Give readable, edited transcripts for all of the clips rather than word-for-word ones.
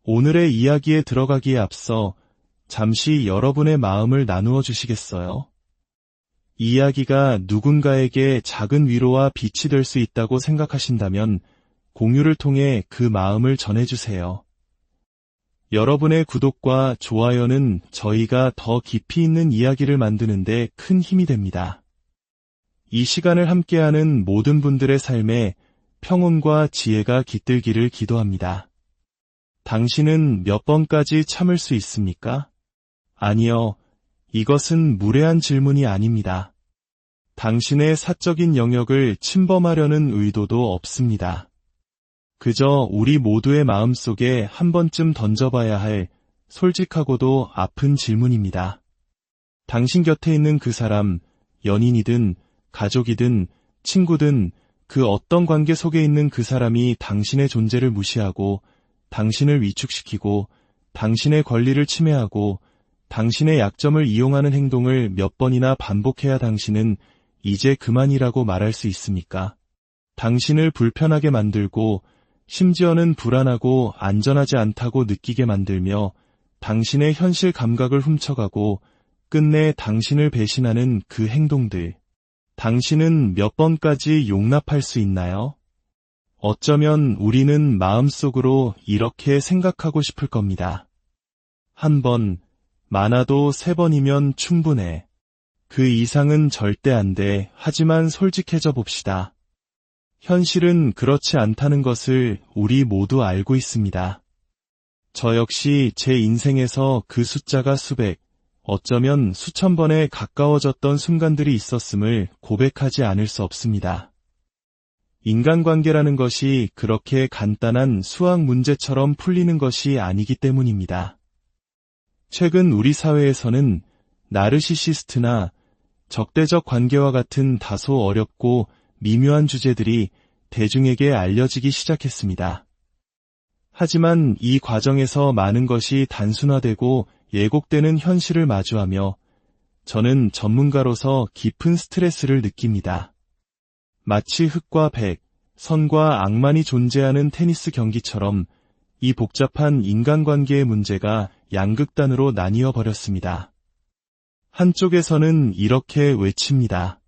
오늘의 이야기에 들어가기에 앞서 잠시 여러분의 마음을 나누어 주시겠어요? 이야기가 누군가에게 작은 위로와 빛이 될 수 있다고 생각하신다면 공유를 통해 그 마음을 전해주세요. 여러분의 구독과 좋아요는 저희가 더 깊이 있는 이야기를 만드는데 큰 힘이 됩니다. 이 시간을 함께하는 모든 분들의 삶에 평온과 지혜가 깃들기를 기도합니다. 당신은 몇 번까지 참을 수 있습니까? 아니요, 이것은 무례한 질문이 아닙니다. 당신의 사적인 영역을 침범하려는 의도도 없습니다. 그저 우리 모두의 마음속에 한 번쯤 던져봐야 할 솔직하고도 아픈 질문입니다. 당신 곁에 있는 그 사람, 연인이든 가족이든 친구든 그 어떤 관계 속에 있는 그 사람이 당신의 존재를 무시하고 당신을 위축시키고 당신의 권리를 침해하고 당신의 약점을 이용하는 행동을 몇 번이나 반복해야 당신은 이제 그만이라고 말할 수 있습니까? 당신을 불편하게 만들고 심지어는 불안하고 안전하지 않다고 느끼게 만들며 당신의 현실 감각을 훔쳐가고 끝내 당신을 배신하는 그 행동들. 당신은 몇 번까지 용납할 수 있나요? 어쩌면 우리는 마음속으로 이렇게 생각하고 싶을 겁니다. 한 번, 많아도 3번이면 충분해. 그 이상은 절대 안 돼. 하지만 솔직해져 봅시다. 현실은 그렇지 않다는 것을 우리 모두 알고 있습니다. 저 역시 제 인생에서 그 숫자가 수백, 어쩌면 수천 번에 가까워졌던 순간들이 있었음을 고백하지 않을 수 없습니다. 인간관계라는 것이 그렇게 간단한 수학 문제처럼 풀리는 것이 아니기 때문입니다. 최근 우리 사회에서는 나르시시스트나 적대적 관계와 같은 다소 어렵고 미묘한 주제들이 대중에게 알려지기 시작했습니다. 하지만 이 과정에서 많은 것이 단순화되고 예곡되는 현실을 마주하며 저는 전문가로서 깊은 스트레스를 느낍니다. 마치 흑과 백, 선과 악만이 존재하는 테니스 경기처럼 이 복잡한 인간관계의 문제가 양극단으로 나뉘어 버렸습니다. 한쪽에서는 이렇게 외칩니다.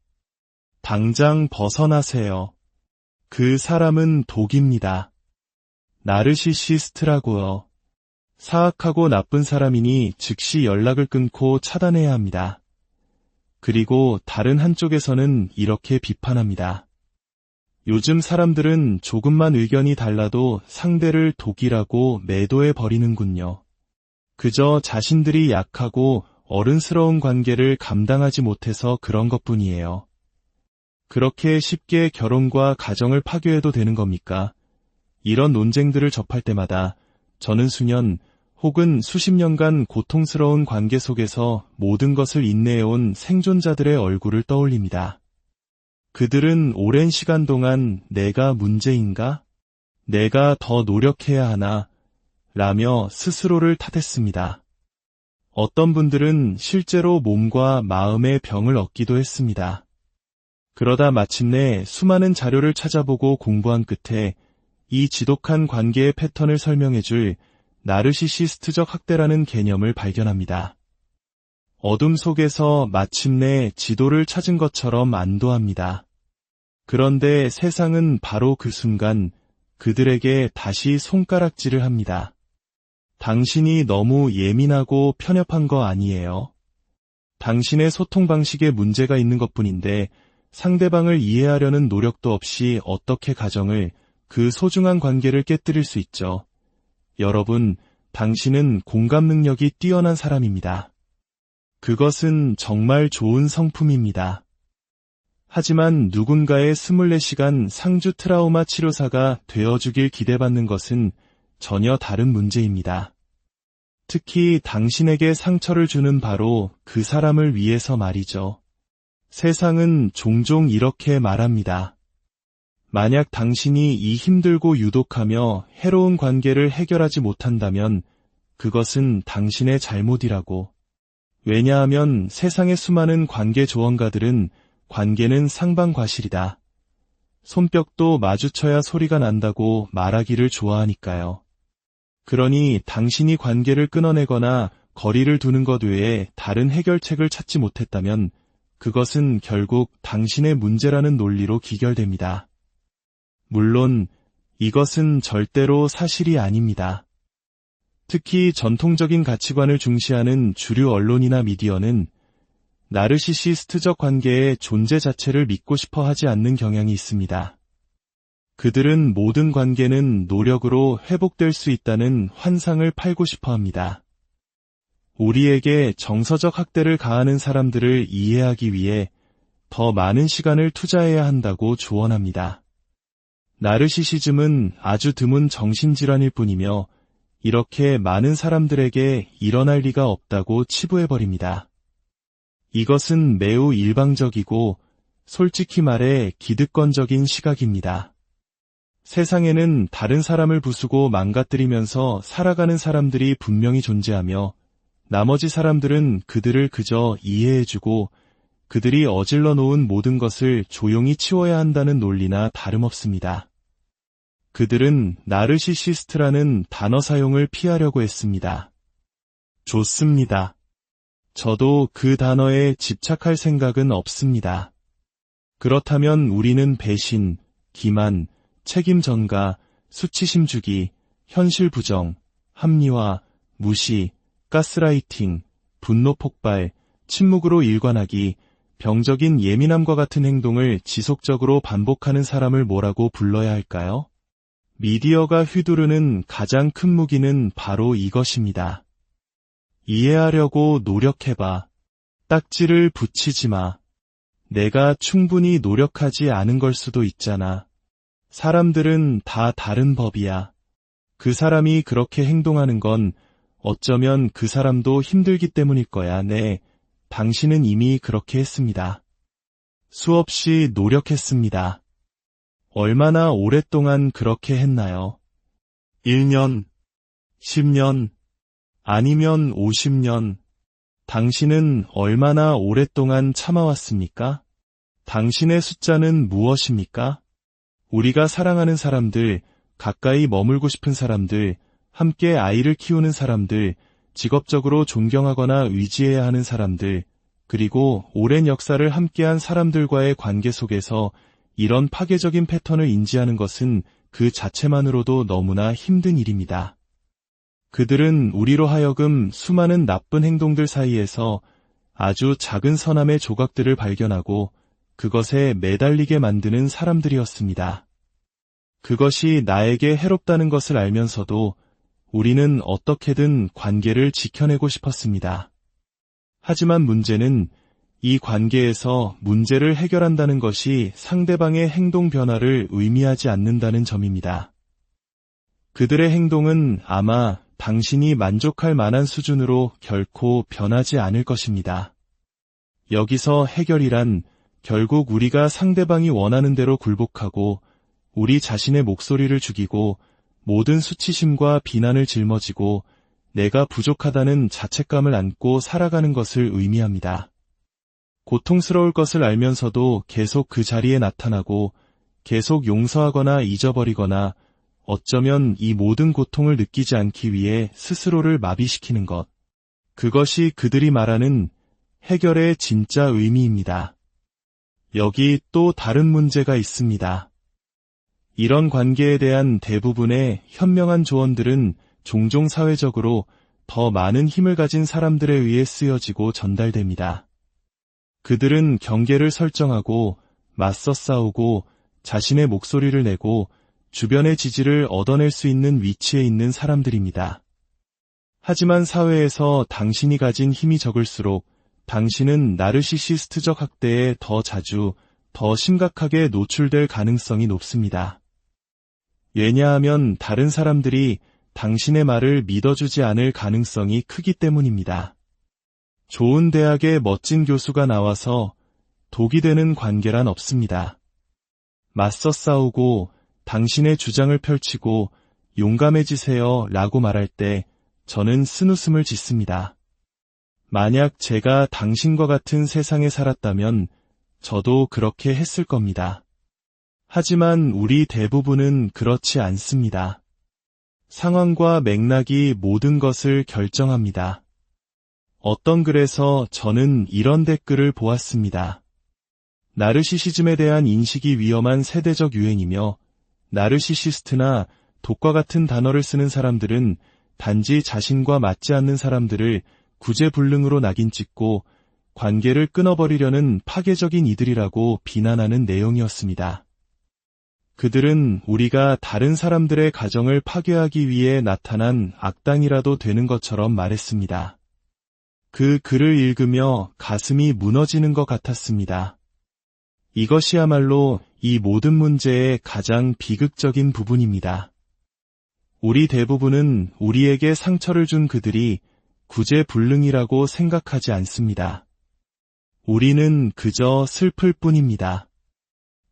당장 벗어나세요. 그 사람은 독입니다. 나르시시스트라고요. 사악하고 나쁜 사람이니 즉시 연락을 끊고 차단해야 합니다. 그리고 다른 한쪽에서는 이렇게 비판합니다. 요즘 사람들은 조금만 의견이 달라도 상대를 독이라고 매도해 버리는군요. 그저 자신들이 약하고 어른스러운 관계를 감당하지 못해서 그런 것뿐이에요. 그렇게 쉽게 결혼과 가정을 파괴해도 되는 겁니까? 이런 논쟁들을 접할 때마다 저는 수년 혹은 수십 년간 고통스러운 관계 속에서 모든 것을 인내해온 생존자들의 얼굴을 떠올립니다. 그들은 오랜 시간 동안 내가 문제인가? 내가 더 노력해야 하나? 라며 스스로를 탓했습니다. 어떤 분들은 실제로 몸과 마음의 병을 얻기도 했습니다. 그러다 마침내 수많은 자료를 찾아보고 공부한 끝에 이 지독한 관계의 패턴을 설명해줄 나르시시스트적 학대라는 개념을 발견합니다. 어둠 속에서 마침내 지도를 찾은 것처럼 안도합니다. 그런데 세상은 바로 그 순간 그들에게 다시 손가락질을 합니다. 당신이 너무 예민하고 편협한 거 아니에요? 당신의 소통 방식에 문제가 있는 것뿐인데 상대방을 이해하려는 노력도 없이 어떻게 가정을, 그 소중한 관계를 깨뜨릴 수 있죠. 여러분, 당신은 공감 능력이 뛰어난 사람입니다. 그것은 정말 좋은 성품입니다. 하지만 누군가의 24시간 상주 트라우마 치료사가 되어주길 기대받는 것은 전혀 다른 문제입니다. 특히 당신에게 상처를 주는 바로 그 사람을 위해서 말이죠. 세상은 종종 이렇게 말합니다. 만약 당신이 이 힘들고 유독하며 해로운 관계를 해결하지 못한다면 그것은 당신의 잘못이라고. 왜냐하면 세상의 수많은 관계 조언가들은 관계는 상방과실이다. 손뼉도 마주쳐야 소리가 난다고 말하기를 좋아하니까요. 그러니 당신이 관계를 끊어내거나 거리를 두는 것 외에 다른 해결책을 찾지 못했다면 그것은 결국 당신의 문제라는 논리로 귀결됩니다. 물론 이것은 절대로 사실이 아닙니다. 특히 전통적인 가치관을 중시하는 주류 언론이나 미디어는 나르시시스트적 관계의 존재 자체를 믿고 싶어 하지 않는 경향이 있습니다. 그들은 모든 관계는 노력으로 회복될 수 있다는 환상을 팔고 싶어 합니다. 우리에게 정서적 학대를 가하는 사람들을 이해하기 위해 더 많은 시간을 투자해야 한다고 조언합니다. 나르시시즘은 아주 드문 정신질환일 뿐이며 이렇게 많은 사람들에게 일어날 리가 없다고 치부해버립니다. 이것은 매우 일방적이고 솔직히 말해 기득권적인 시각입니다. 세상에는 다른 사람을 부수고 망가뜨리면서 살아가는 사람들이 분명히 존재하며 나머지 사람들은 그들을 그저 이해해주고 그들이 어질러 놓은 모든 것을 조용히 치워야 한다는 논리나 다름없습니다. 그들은 나르시시스트라는 단어 사용을 피하려고 했습니다. 좋습니다. 저도 그 단어에 집착할 생각은 없습니다. 그렇다면 우리는 배신, 기만, 책임 전가, 수치심 주기, 현실 부정, 합리화, 무시, 가스라이팅, 분노 폭발, 침묵으로 일관하기, 병적인 예민함과 같은 행동을 지속적으로 반복하는 사람을 뭐라고 불러야 할까요? 미디어가 휘두르는 가장 큰 무기는 바로 이것입니다. 이해하려고 노력해봐. 딱지를 붙이지 마. 내가 충분히 노력하지 않은 걸 수도 있잖아. 사람들은 다 다른 법이야. 그 사람이 그렇게 행동하는 건 어쩌면 그 사람도 힘들기 때문일 거야. 네, 당신은 이미 그렇게 했습니다. 수없이 노력했습니다. 얼마나 오랫동안 그렇게 했나요? 1년, 10년, 아니면 50년. 당신은 얼마나 오랫동안 참아왔습니까? 당신의 숫자는 무엇입니까? 우리가 사랑하는 사람들, 가까이 머물고 싶은 사람들, 함께 아이를 키우는 사람들, 직업적으로 존경하거나 의지해야 하는 사람들, 그리고 오랜 역사를 함께한 사람들과의 관계 속에서 이런 파괴적인 패턴을 인지하는 것은 그 자체만으로도 너무나 힘든 일입니다. 그들은 우리로 하여금 수많은 나쁜 행동들 사이에서 아주 작은 선함의 조각들을 발견하고 그것에 매달리게 만드는 사람들이었습니다. 그것이 나에게 해롭다는 것을 알면서도 우리는 어떻게든 관계를 지켜내고 싶었습니다. 하지만 문제는 이 관계에서 문제를 해결한다는 것이 상대방의 행동 변화를 의미하지 않는다는 점입니다. 그들의 행동은 아마 당신이 만족할 만한 수준으로 결코 변하지 않을 것입니다. 여기서 해결이란 결국 우리가 상대방이 원하는 대로 굴복하고 우리 자신의 목소리를 죽이고 모든 수치심과 비난을 짊어지고 내가 부족하다는 자책감을 안고 살아가는 것을 의미합니다. 고통스러울 것을 알면서도 계속 그 자리에 나타나고 계속 용서하거나 잊어버리거나 어쩌면 이 모든 고통을 느끼지 않기 위해 스스로를 마비시키는 것. 그것이 그들이 말하는 해결의 진짜 의미입니다. 여기 또 다른 문제가 있습니다. 이런 관계에 대한 대부분의 현명한 조언들은 종종 사회적으로 더 많은 힘을 가진 사람들에 의해 쓰여지고 전달됩니다. 그들은 경계를 설정하고 맞서 싸우고 자신의 목소리를 내고 주변의 지지를 얻어낼 수 있는 위치에 있는 사람들입니다. 하지만 사회에서 당신이 가진 힘이 적을수록 당신은 나르시시스트적 학대에 더 자주, 더 심각하게 노출될 가능성이 높습니다. 왜냐하면 다른 사람들이 당신의 말을 믿어주지 않을 가능성이 크기 때문입니다. 좋은 대학의 멋진 교수가 나와서 독이 되는 관계란 없습니다. 맞서 싸우고 당신의 주장을 펼치고 용감해지세요 라고 말할 때 저는 쓴웃음을 짓습니다. 만약 제가 당신과 같은 세상에 살았다면 저도 그렇게 했을 겁니다. 하지만 우리 대부분은 그렇지 않습니다. 상황과 맥락이 모든 것을 결정합니다. 어떤 글에서 저는 이런 댓글을 보았습니다. 나르시시즘에 대한 인식이 위험한 세대적 유행이며 나르시시스트나 독과 같은 단어를 쓰는 사람들은 단지 자신과 맞지 않는 사람들을 구제불능으로 낙인 찍고 관계를 끊어버리려는 파괴적인 이들이라고 비난하는 내용이었습니다. 그들은 우리가 다른 사람들의 가정을 파괴하기 위해 나타난 악당이라도 되는 것처럼 말했습니다. 그 글을 읽으며 가슴이 무너지는 것 같았습니다. 이것이야말로 이 모든 문제의 가장 비극적인 부분입니다. 우리 대부분은 우리에게 상처를 준 그들이 구제불능이라고 생각하지 않습니다. 우리는 그저 슬플 뿐입니다.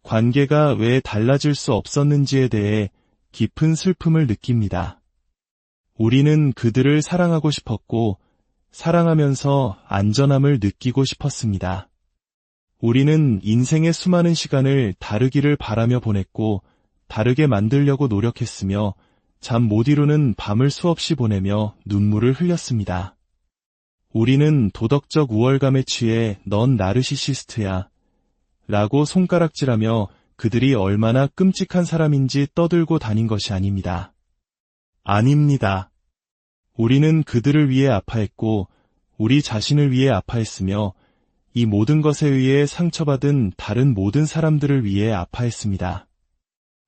관계가 왜 달라질 수 없었는지에 대해 깊은 슬픔을 느낍니다. 우리는 그들을 사랑하고 싶었고 사랑하면서 안전함을 느끼고 싶었습니다. 우리는 인생의 수많은 시간을 다르기를 바라며 보냈고 다르게 만들려고 노력했으며 잠 못 이루는 밤을 수없이 보내며 눈물을 흘렸습니다. 우리는 도덕적 우월감에 취해 넌 나르시시스트야 라고 손가락질하며 그들이 얼마나 끔찍한 사람인지 떠들고 다닌 것이 아닙니다. 아닙니다. 우리는 그들을 위해 아파했고 우리 자신을 위해 아파했으며 이 모든 것에 의해 상처받은 다른 모든 사람들을 위해 아파했습니다.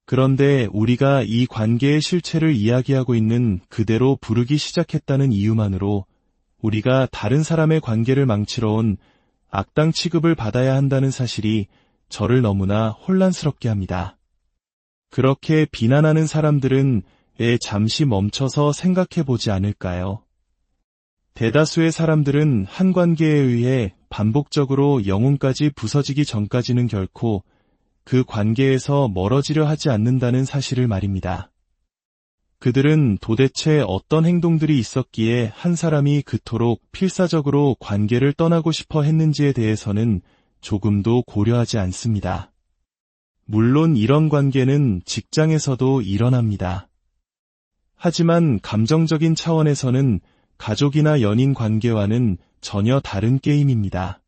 그런데 우리가 이 관계의 실체를 이야기하고 있는 그대로 부르기 시작했다는 이유만으로 우리가 다른 사람의 관계를 망치러 온 악당 취급을 받아야 한다는 사실이 저를 너무나 혼란스럽게 합니다. 그렇게 비난하는 사람들은 왜 잠시 멈춰서 생각해보지 않을까요? 대다수의 사람들은 한 관계에 의해 반복적으로 영혼까지 부서지기 전까지는 결코 그 관계에서 멀어지려 하지 않는다는 사실을 말입니다. 그들은 도대체 어떤 행동들이 있었기에 한 사람이 그토록 필사적으로 관계를 떠나고 싶어 했는지에 대해서는 조금도 고려하지 않습니다. 물론 이런 관계는 직장에서도 일어납니다. 하지만 감정적인 차원에서는 가족이나 연인 관계와는 전혀 다른 게임입니다.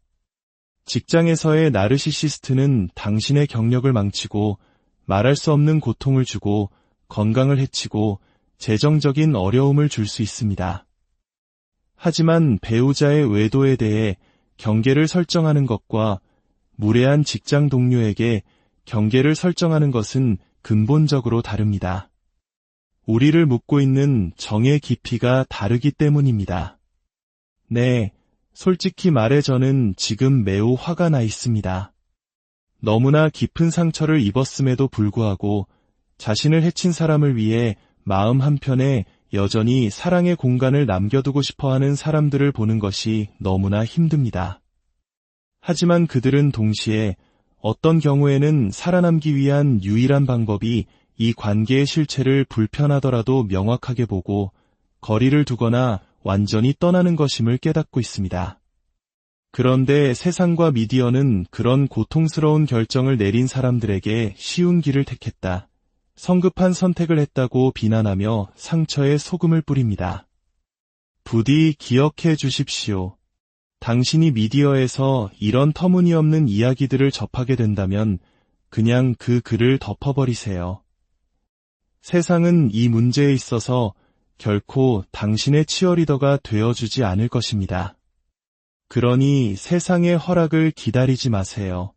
직장에서의 나르시시스트는 당신의 경력을 망치고 말할 수 없는 고통을 주고 건강을 해치고 재정적인 어려움을 줄 수 있습니다. 하지만 배우자의 외도에 대해 경계를 설정하는 것과 무례한 직장 동료에게 경계를 설정하는 것은 근본적으로 다릅니다. 우리를 묶고 있는 정의 깊이가 다르기 때문입니다. 네, 솔직히 말해 저는 지금 매우 화가 나 있습니다. 너무나 깊은 상처를 입었음에도 불구하고 자신을 해친 사람을 위해 마음 한편에 여전히 사랑의 공간을 남겨두고 싶어하는 사람들을 보는 것이 너무나 힘듭니다. 하지만 그들은 동시에 어떤 경우에는 살아남기 위한 유일한 방법이 이 관계의 실체를 불편하더라도 명확하게 보고 거리를 두거나 완전히 떠나는 것임을 깨닫고 있습니다. 그런데 세상과 미디어는 그런 고통스러운 결정을 내린 사람들에게 쉬운 길을 택했다. 성급한 선택을 했다고 비난하며 상처에 소금을 뿌립니다. 부디 기억해 주십시오. 당신이 미디어에서 이런 터무니없는 이야기들을 접하게 된다면 그냥 그 글을 덮어버리세요. 세상은 이 문제에 있어서 결코 당신의 치어리더가 되어주지 않을 것입니다. 그러니 세상의 허락을 기다리지 마세요.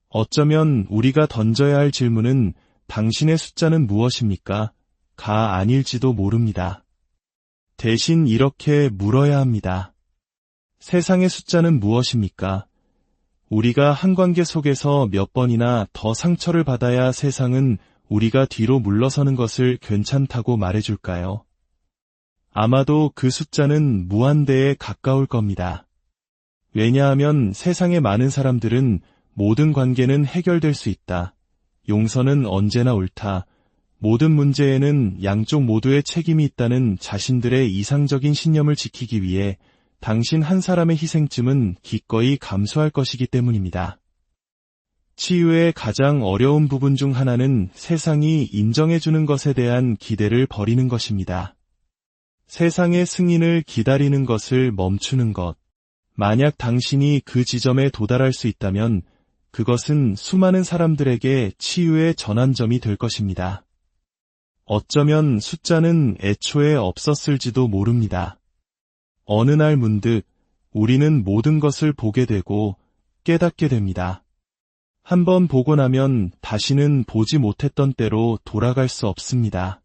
어쩌면 우리가 던져야 할 질문은 당신의 숫자는 무엇입니까? 가 아닐지도 모릅니다. 대신 이렇게 물어야 합니다. 세상의 숫자는 무엇입니까? 우리가 한 관계 속에서 몇 번이나 더 상처를 받아야 세상은 우리가 뒤로 물러서는 것을 괜찮다고 말해줄까요? 아마도 그 숫자는 무한대에 가까울 겁니다. 왜냐하면 세상의 많은 사람들은 모든 관계는 해결될 수 있다. 용서는 언제나 옳다. 모든 문제에는 양쪽 모두의 책임이 있다는 자신들의 이상적인 신념을 지키기 위해 당신 한 사람의 희생쯤은 기꺼이 감수할 것이기 때문입니다. 치유의 가장 어려운 부분 중 하나는 세상이 인정해주는 것에 대한 기대를 버리는 것입니다. 세상의 승인을 기다리는 것을 멈추는 것. 만약 당신이 그 지점에 도달할 수 있다면 그것은 수많은 사람들에게 치유의 전환점이 될 것입니다. 어쩌면 숫자는 애초에 없었을지도 모릅니다. 어느 날 문득 우리는 모든 것을 보게 되고 깨닫게 됩니다. 한번 보고 나면 다시는 보지 못했던 때로 돌아갈 수 없습니다.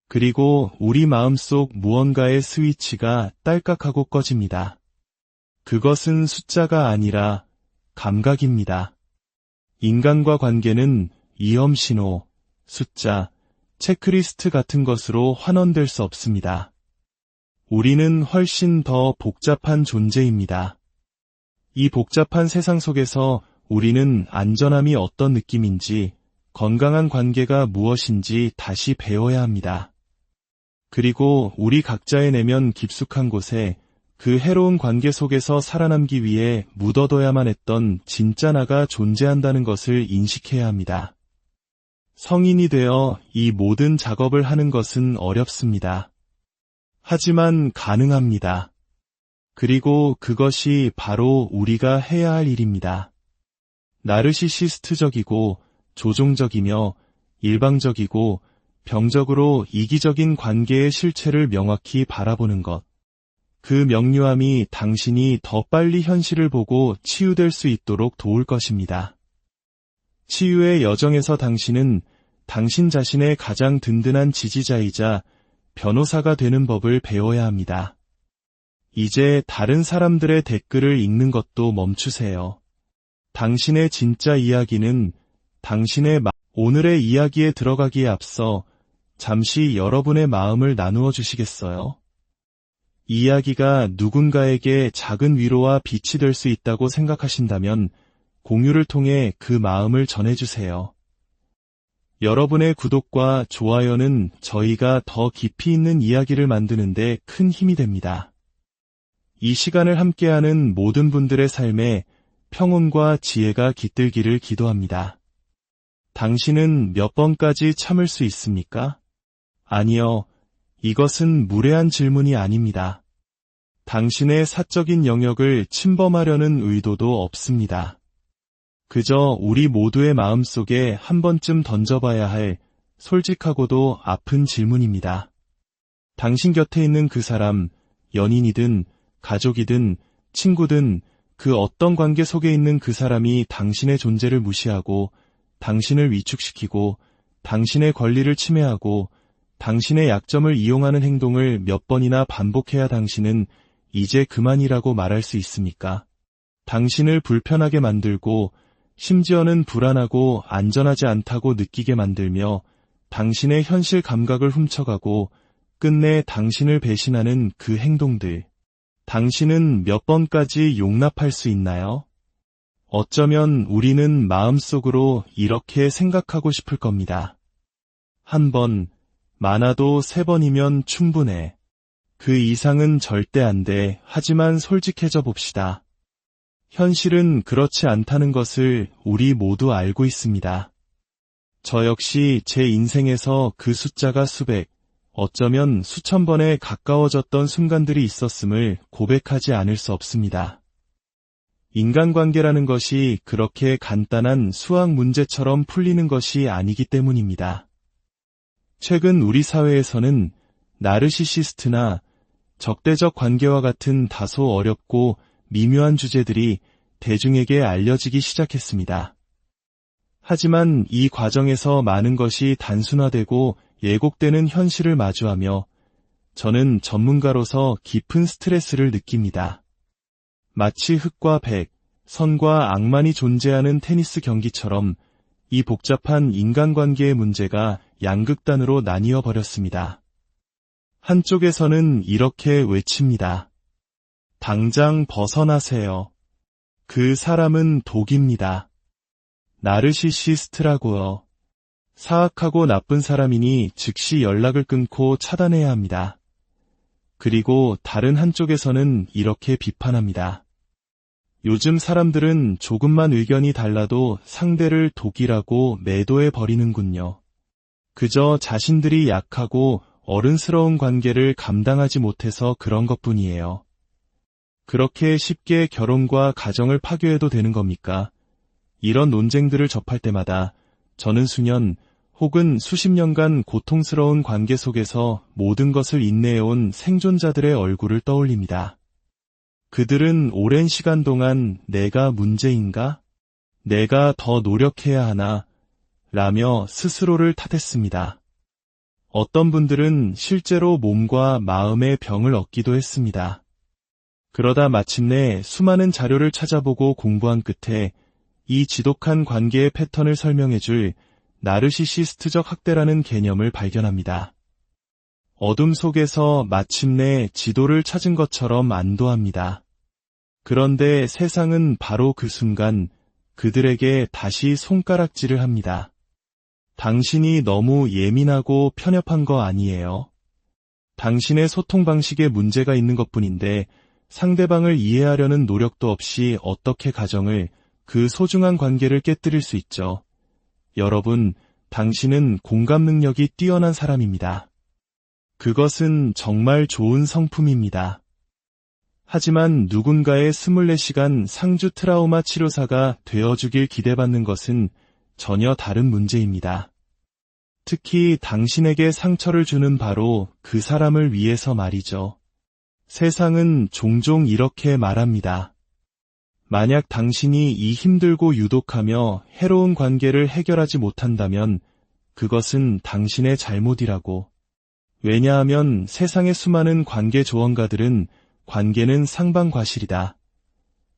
그리고 우리 마음속 무언가의 스위치가 딸깍하고 꺼집니다. 그것은 숫자가 아니라 감각입니다. 인간과 관계는 위험신호, 숫자, 체크리스트 같은 것으로 환원될 수 없습니다. 우리는 훨씬 더 복잡한 존재입니다. 이 복잡한 세상 속에서 우리는 안전함이 어떤 느낌인지, 건강한 관계가 무엇인지 다시 배워야 합니다. 그리고 우리 각자의 내면 깊숙한 곳에 그 해로운 관계 속에서 살아남기 위해 묻어둬야만 했던 진짜 나가 존재한다는 것을 인식해야 합니다. 성인이 되어 이 모든 작업을 하는 것은 어렵습니다. 하지만 가능합니다. 그리고 그것이 바로 우리가 해야 할 일입니다. 나르시시스트적이고 조종적이며 일방적이고 병적으로 이기적인 관계의 실체를 명확히 바라보는 것. 그 명료함이 당신이 더 빨리 현실을 보고 치유될 수 있도록 도울 것입니다. 치유의 여정에서 당신은 당신 자신의 가장 든든한 지지자이자 변호사가 되는 법을 배워야 합니다. 이제 다른 사람들의 댓글을 읽는 것도 멈추세요. 당신의 진짜 이야기는 오늘의 이야기에 들어가기에 앞서 잠시 여러분의 마음을 나누어 주시겠어요? 이야기가 누군가에게 작은 위로와 빛이 될 수 있다고 생각하신다면 공유를 통해 그 마음을 전해주세요. 여러분의 구독과 좋아요는 저희가 더 깊이 있는 이야기를 만드는데 큰 힘이 됩니다. 이 시간을 함께하는 모든 분들의 삶에 평온과 지혜가 깃들기를 기도합니다. 당신은 몇 번까지 참을 수 있습니까? 아니요, 이것은 무례한 질문이 아닙니다. 당신의 사적인 영역을 침범하려는 의도도 없습니다. 그저 우리 모두의 마음속에 한 번쯤 던져봐야 할 솔직하고도 아픈 질문입니다. 당신 곁에 있는 그 사람, 연인이든 가족이든 친구든 그 어떤 관계 속에 있는 그 사람이 당신의 존재를 무시하고 당신을 위축시키고 당신의 권리를 침해하고 당신의 약점을 이용하는 행동을 몇 번이나 반복해야 당신은 이제 그만이라고 말할 수 있습니까? 당신을 불편하게 만들고 심지어는 불안하고 안전하지 않다고 느끼게 만들며 당신의 현실 감각을 훔쳐가고 끝내 당신을 배신하는 그 행동들. 당신은 몇 번까지 용납할 수 있나요? 어쩌면 우리는 마음속으로 이렇게 생각하고 싶을 겁니다. 한 번, 많아도 3번이면 충분해. 그 이상은 절대 안 돼. 하지만 솔직해져 봅시다. 현실은 그렇지 않다는 것을 우리 모두 알고 있습니다. 저 역시 제 인생에서 그 숫자가 수백, 어쩌면 수천 번에 가까워졌던 순간들이 있었음을 고백하지 않을 수 없습니다. 인간관계라는 것이 그렇게 간단한 수학 문제처럼 풀리는 것이 아니기 때문입니다. 최근 우리 사회에서는 나르시시스트나 적대적 관계와 같은 다소 어렵고 미묘한 주제들이 대중에게 알려지기 시작했습니다. 하지만 이 과정에서 많은 것이 단순화되고 예곡되는 현실을 마주하며 저는 전문가로서 깊은 스트레스를 느낍니다. 마치 흑과 백, 선과 악만이 존재하는 테니스 경기처럼 이 복잡한 인간관계의 문제가 양극단으로 나뉘어 버렸습니다. 한쪽에서는 이렇게 외칩니다. 당장 벗어나세요. 그 사람은 독입니다. 나르시시스트라고요. 사악하고 나쁜 사람이니 즉시 연락을 끊고 차단해야 합니다. 그리고 다른 한쪽에서는 이렇게 비판합니다. 요즘 사람들은 조금만 의견이 달라도 상대를 독이라고 매도해 버리는군요. 그저 자신들이 약하고 어른스러운 관계를 감당하지 못해서 그런 것뿐이에요. 그렇게 쉽게 결혼과 가정을 파괴해도 되는 겁니까? 이런 논쟁들을 접할 때마다 저는 수년 혹은 수십 년간 고통스러운 관계 속에서 모든 것을 인내해온 생존자들의 얼굴을 떠올립니다. 그들은 오랜 시간 동안 내가 문제인가? 내가 더 노력해야 하나? 라며 스스로를 탓했습니다. 어떤 분들은 실제로 몸과 마음의 병을 얻기도 했습니다. 그러다 마침내 수많은 자료를 찾아보고 공부한 끝에 이 지독한 관계의 패턴을 설명해줄 나르시시스트적 학대라는 개념을 발견합니다. 어둠 속에서 마침내 지도를 찾은 것처럼 안도합니다. 그런데 세상은 바로 그 순간 그들에게 다시 손가락질을 합니다. 당신이 너무 예민하고 편협한 거 아니에요? 당신의 소통 방식에 문제가 있는 것뿐인데 상대방을 이해하려는 노력도 없이 어떻게 가정을, 그 소중한 관계를 깨뜨릴 수 있죠. 여러분, 당신은 공감 능력이 뛰어난 사람입니다. 그것은 정말 좋은 성품입니다. 하지만 누군가의 24시간 상주 트라우마 치료사가 되어주길 기대받는 것은 전혀 다른 문제입니다. 특히 당신에게 상처를 주는 바로 그 사람을 위해서 말이죠. 세상은 종종 이렇게 말합니다. 만약 당신이 이 힘들고 유독하며 해로운 관계를 해결하지 못한다면 그것은 당신의 잘못이라고. 왜냐하면 세상의 수많은 관계 조언가들은 관계는 상방과실이다.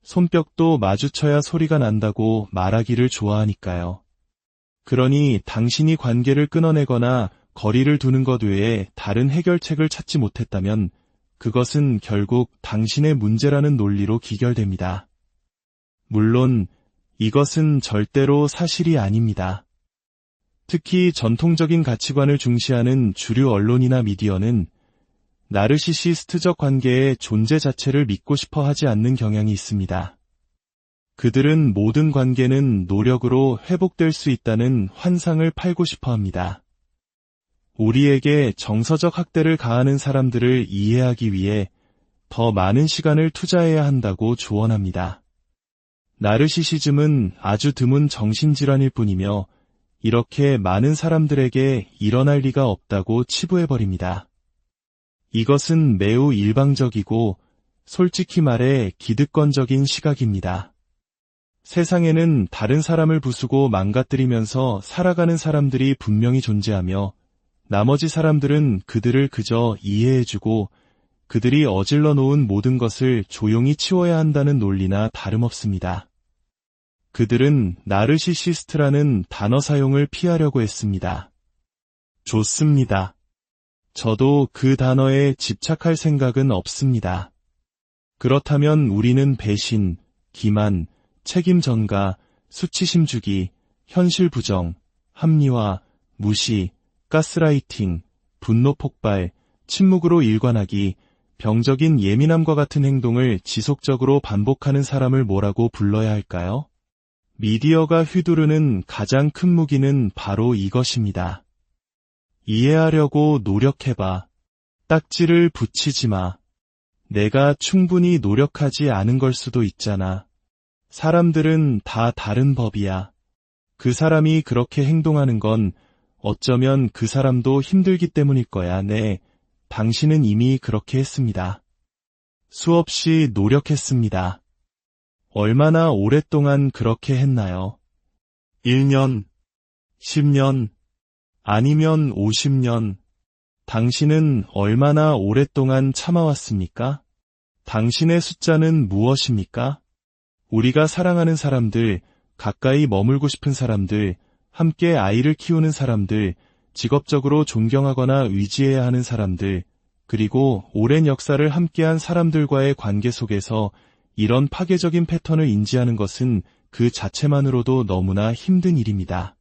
손뼉도 마주쳐야 소리가 난다고 말하기를 좋아하니까요. 그러니 당신이 관계를 끊어내거나 거리를 두는 것 외에 다른 해결책을 찾지 못했다면 그것은 결국 당신의 문제라는 논리로 기결됩니다. 물론 이것은 절대로 사실이 아닙니다. 특히 전통적인 가치관을 중시하는 주류 언론이나 미디어는 나르시시스트적 관계의 존재 자체를 믿고 싶어 하지 않는 경향이 있습니다. 그들은 모든 관계는 노력으로 회복될 수 있다는 환상을 팔고 싶어 합니다. 우리에게 정서적 학대를 가하는 사람들을 이해하기 위해 더 많은 시간을 투자해야 한다고 조언합니다. 나르시시즘은 아주 드문 정신질환일 뿐이며 이렇게 많은 사람들에게 일어날 리가 없다고 치부해버립니다. 이것은 매우 일방적이고 솔직히 말해 기득권적인 시각입니다. 세상에는 다른 사람을 부수고 망가뜨리면서 살아가는 사람들이 분명히 존재하며 나머지 사람들은 그들을 그저 이해해주고 그들이 어질러 놓은 모든 것을 조용히 치워야 한다는 논리나 다름없습니다. 그들은 나르시시스트라는 단어 사용을 피하려고 했습니다. 좋습니다. 저도 그 단어에 집착할 생각은 없습니다. 그렇다면 우리는 배신, 기만, 책임 전가, 수치심 주기, 현실 부정, 합리화, 무시, 가스라이팅, 분노 폭발, 침묵으로 일관하기, 병적인 예민함과 같은 행동을 지속적으로 반복하는 사람을 뭐라고 불러야 할까요? 미디어가 휘두르는 가장 큰 무기는 바로 이것입니다. 이해하려고 노력해봐. 딱지를 붙이지 마. 내가 충분히 노력하지 않은 걸 수도 있잖아. 사람들은 다 다른 법이야. 그 사람이 그렇게 행동하는 건 어쩌면 그 사람도 힘들기 때문일 거야. 네, 당신은 이미 그렇게 했습니다. 수없이 노력했습니다. 얼마나 오랫동안 그렇게 했나요? 1년, 10년, 아니면 50년. 당신은 얼마나 오랫동안 참아왔습니까? 당신의 숫자는 무엇입니까? 우리가 사랑하는 사람들, 가까이 머물고 싶은 사람들, 함께 아이를 키우는 사람들, 직업적으로 존경하거나 의지해야 하는 사람들, 그리고 오랜 역사를 함께한 사람들과의 관계 속에서 이런 파괴적인 패턴을 인지하는 것은 그 자체만으로도 너무나 힘든 일입니다.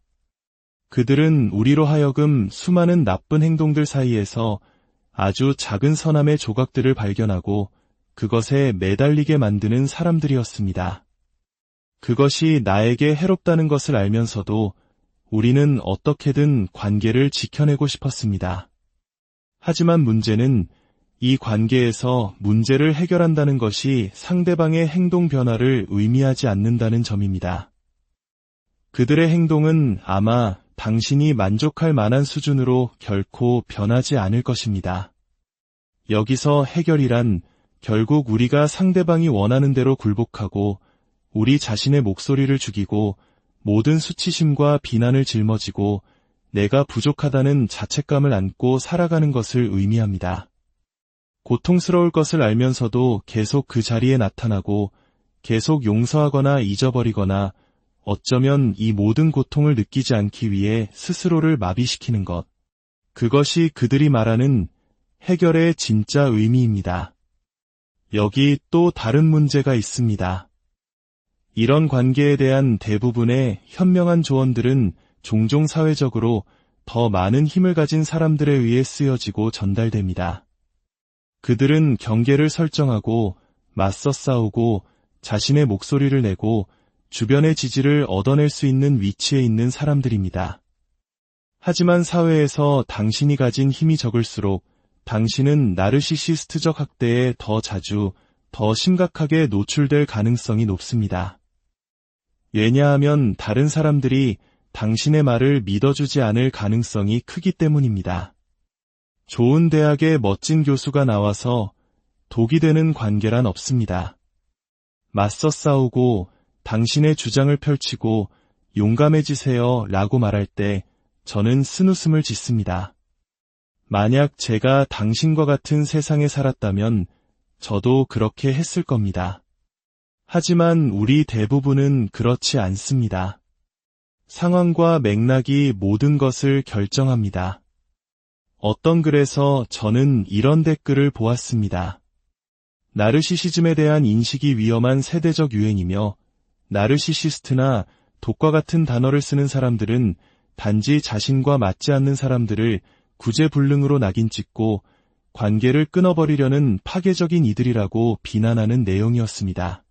그들은 우리로 하여금 수많은 나쁜 행동들 사이에서 아주 작은 선함의 조각들을 발견하고 그것에 매달리게 만드는 사람들이었습니다. 그것이 나에게 해롭다는 것을 알면서도 우리는 어떻게든 관계를 지켜내고 싶었습니다. 하지만 문제는 이 관계에서 문제를 해결한다는 것이 상대방의 행동 변화를 의미하지 않는다는 점입니다. 그들의 행동은 아마 당신이 만족할 만한 수준으로 결코 변하지 않을 것입니다. 여기서 해결이란 결국 우리가 상대방이 원하는 대로 굴복하고 우리 자신의 목소리를 죽이고 모든 수치심과 비난을 짊어지고 내가 부족하다는 자책감을 안고 살아가는 것을 의미합니다. 고통스러울 것을 알면서도 계속 그 자리에 나타나고 계속 용서하거나 잊어버리거나 어쩌면 이 모든 고통을 느끼지 않기 위해 스스로를 마비시키는 것. 그것이 그들이 말하는 해결의 진짜 의미입니다. 여기 또 다른 문제가 있습니다. 이런 관계에 대한 대부분의 현명한 조언들은 종종 사회적으로 더 많은 힘을 가진 사람들에 의해 쓰여지고 전달됩니다. 그들은 경계를 설정하고 맞서 싸우고 자신의 목소리를 내고 주변의 지지를 얻어낼 수 있는 위치에 있는 사람들입니다. 하지만 사회에서 당신이 가진 힘이 적을수록 당신은 나르시시스트적 학대에 더 자주, 더 심각하게 노출될 가능성이 높습니다. 왜냐하면 다른 사람들이 당신의 말을 믿어주지 않을 가능성이 크기 때문입니다. 좋은 대학의 멋진 교수가 나와서 독이 되는 관계란 없습니다. 맞서 싸우고 당신의 주장을 펼치고 용감해지세요 라고 말할 때 저는 쓴웃음을 짓습니다. 만약 제가 당신과 같은 세상에 살았다면 저도 그렇게 했을 겁니다. 하지만 우리 대부분은 그렇지 않습니다. 상황과 맥락이 모든 것을 결정합니다. 어떤 글에서 저는 이런 댓글을 보았습니다. 나르시시즘에 대한 인식이 위험한 세대적 유행이며 나르시시스트나 독과 같은 단어를 쓰는 사람들은 단지 자신과 맞지 않는 사람들을 구제불능으로 낙인 찍고 관계를 끊어버리려는 파괴적인 이들이라고 비난하는 내용이었습니다.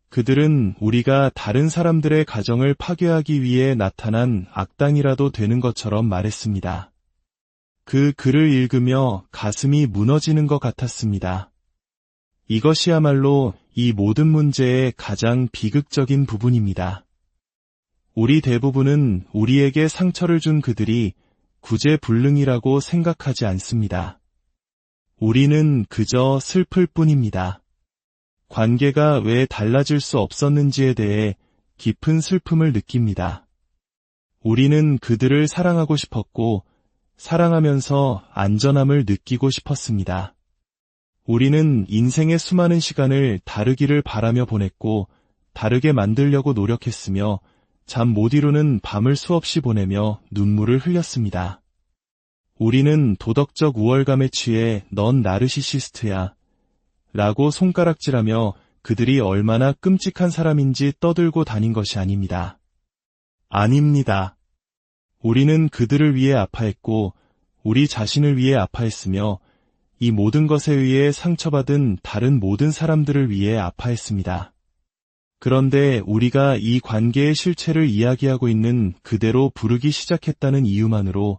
그들은 우리가 다른 사람들의 가정을 파괴하기 위해 나타난 악당이라도 되는 것처럼 말했습니다. 그 글을 읽으며 가슴이 무너지는 것 같았습니다. 이것이야말로 이 모든 문제의 가장 비극적인 부분입니다. 우리 대부분은 우리에게 상처를 준 그들이 구제불능이라고 생각하지 않습니다. 우리는 그저 슬플 뿐입니다. 관계가 왜 달라질 수 없었는지에 대해 깊은 슬픔을 느낍니다. 우리는 그들을 사랑하고 싶었고 사랑하면서 안전함을 느끼고 싶었습니다. 우리는 인생의 수많은 시간을 다르기를 바라며 보냈고 다르게 만들려고 노력했으며 잠 못 이루는 밤을 수없이 보내며 눈물을 흘렸습니다. 우리는 도덕적 우월감에 취해 넌 나르시시스트야 라고 손가락질하며 그들이 얼마나 끔찍한 사람인지 떠들고 다닌 것이 아닙니다. 아닙니다. 우리는 그들을 위해 아파했고 우리 자신을 위해 아파했으며 이 모든 것에 의해 상처받은 다른 모든 사람들을 위해 아파했습니다. 그런데 우리가 이 관계의 실체를 이야기하고 있는 그대로 부르기 시작했다는 이유만으로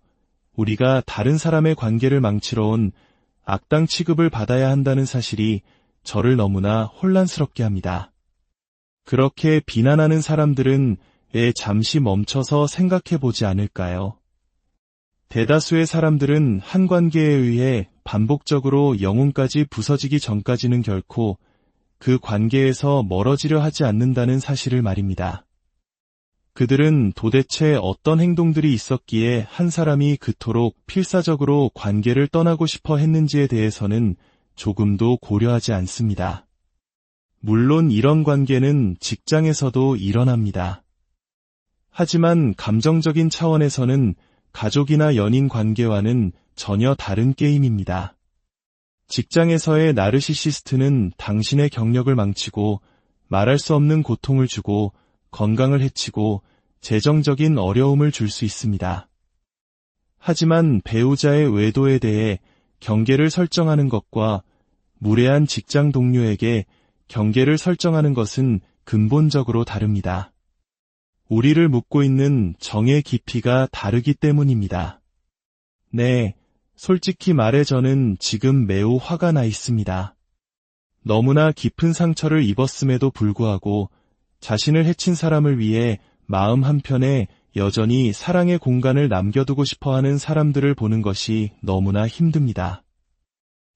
우리가 다른 사람의 관계를 망치러 온 악당 취급을 받아야 한다는 사실이 저를 너무나 혼란스럽게 합니다. 그렇게 비난하는 사람들은 왜 잠시 멈춰서 생각해보지 않을까요? 대다수의 사람들은 한 관계에 의해 반복적으로 영혼까지 부서지기 전까지는 결코 그 관계에서 멀어지려 하지 않는다는 사실을 말입니다. 그들은 도대체 어떤 행동들이 있었기에 한 사람이 그토록 필사적으로 관계를 떠나고 싶어 했는지에 대해서는 조금도 고려하지 않습니다. 물론 이런 관계는 직장에서도 일어납니다. 하지만 감정적인 차원에서는 가족이나 연인 관계와는 전혀 다른 게임입니다. 직장에서의 나르시시스트는 당신의 경력을 망치고 말할 수 없는 고통을 주고 건강을 해치고 재정적인 어려움을 줄 수 있습니다. 하지만 배우자의 외도에 대해 경계를 설정하는 것과 무례한 직장 동료에게 경계를 설정하는 것은 근본적으로 다릅니다. 우리를 묶고 있는 정의 깊이가 다르기 때문입니다. 네, 솔직히 말해 저는 지금 매우 화가 나 있습니다. 너무나 깊은 상처를 입었음에도 불구하고 자신을 해친 사람을 위해 마음 한편에 여전히 사랑의 공간을 남겨두고 싶어하는 사람들을 보는 것이 너무나 힘듭니다.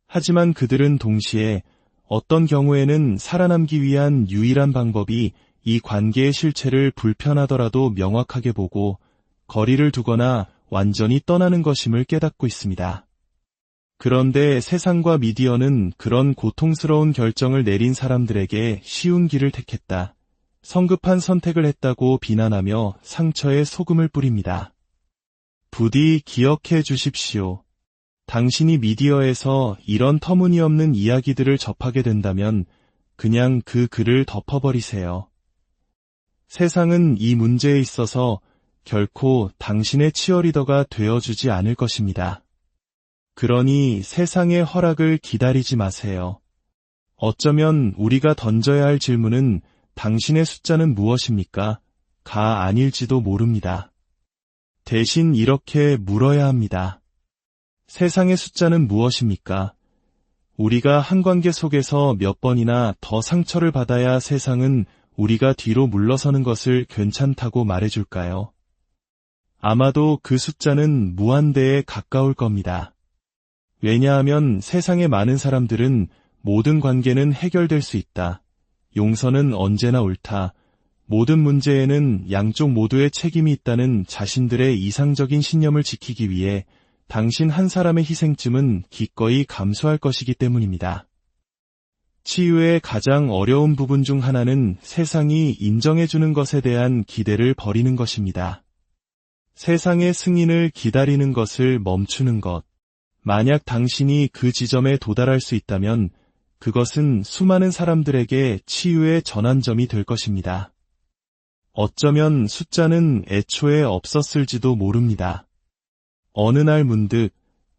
하지만 그들은 동시에 어떤 경우에는 살아남기 위한 유일한 방법이 이 관계의 실체를 불편하더라도 명확하게 보고 거리를 두거나 완전히 떠나는 것임을 깨닫고 있습니다. 그런데 세상과 미디어는 그런 고통스러운 결정을 내린 사람들에게 쉬운 길을 택했다. 성급한 선택을 했다고 비난하며 상처에 소금을 뿌립니다. 부디 기억해 주십시오. 당신이 미디어에서 이런 터무니없는 이야기들을 접하게 된다면 그냥 그 글을 덮어버리세요. 세상은 이 문제에 있어서 결코 당신의 치어리더가 되어주지 않을 것입니다. 그러니 세상의 허락을 기다리지 마세요. 어쩌면 우리가 던져야 할 질문은 당신의 숫자는 무엇입니까? 가 아닐지도 모릅니다. 대신 이렇게 물어야 합니다. 세상의 숫자는 무엇입니까? 우리가 한 관계 속에서 몇 번이나 더 상처를 받아야 세상은 우리가 뒤로 물러서는 것을 괜찮다고 말해줄까요? 아마도 그 숫자는 무한대에 가까울 겁니다. 왜냐하면 세상의 많은 사람들은 모든 관계는 해결될 수 있다. 용서는 언제나 옳다. 모든 문제에는 양쪽 모두의 책임이 있다는 자신들의 이상적인 신념을 지키기 위해 당신 한 사람의 희생쯤은 기꺼이 감수할 것이기 때문입니다. 치유의 가장 어려운 부분 중 하나는 세상이 인정해주는 것에 대한 기대를 버리는 것입니다. 세상의 승인을 기다리는 것을 멈추는 것. 만약 당신이 그 지점에 도달할 수 있다면 그것은 수많은 사람들에게 치유의 전환점이 될 것입니다. 어쩌면 숫자는 애초에 없었을지도 모릅니다. 어느 날 문득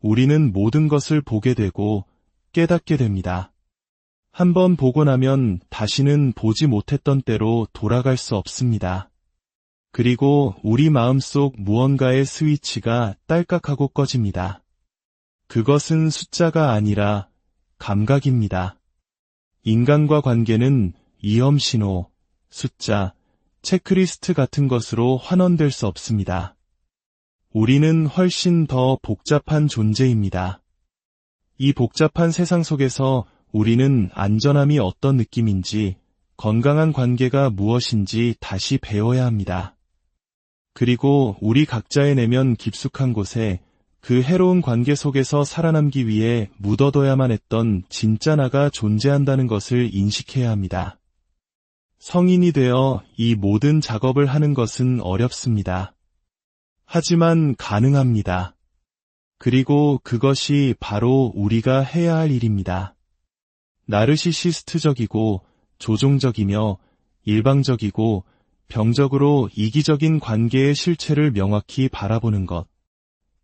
우리는 모든 것을 보게 되고 깨닫게 됩니다. 한번 보고 나면 다시는 보지 못했던 때로 돌아갈 수 없습니다. 그리고 우리 마음속 무언가의 스위치가 딸깍하고 꺼집니다. 그것은 숫자가 아니라 감각입니다. 인간과 관계는 위험신호, 숫자, 체크리스트 같은 것으로 환원될 수 없습니다. 우리는 훨씬 더 복잡한 존재입니다. 이 복잡한 세상 속에서 우리는 안전함이 어떤 느낌인지, 건강한 관계가 무엇인지 다시 배워야 합니다. 그리고 우리 각자의 내면 깊숙한 곳에 그 해로운 관계 속에서 살아남기 위해 묻어둬야만 했던 진짜 나가 존재한다는 것을 인식해야 합니다. 성인이 되어 이 모든 작업을 하는 것은 어렵습니다. 하지만 가능합니다. 그리고 그것이 바로 우리가 해야 할 일입니다. 나르시시스트적이고 조종적이며 일방적이고 병적으로 이기적인 관계의 실체를 명확히 바라보는 것.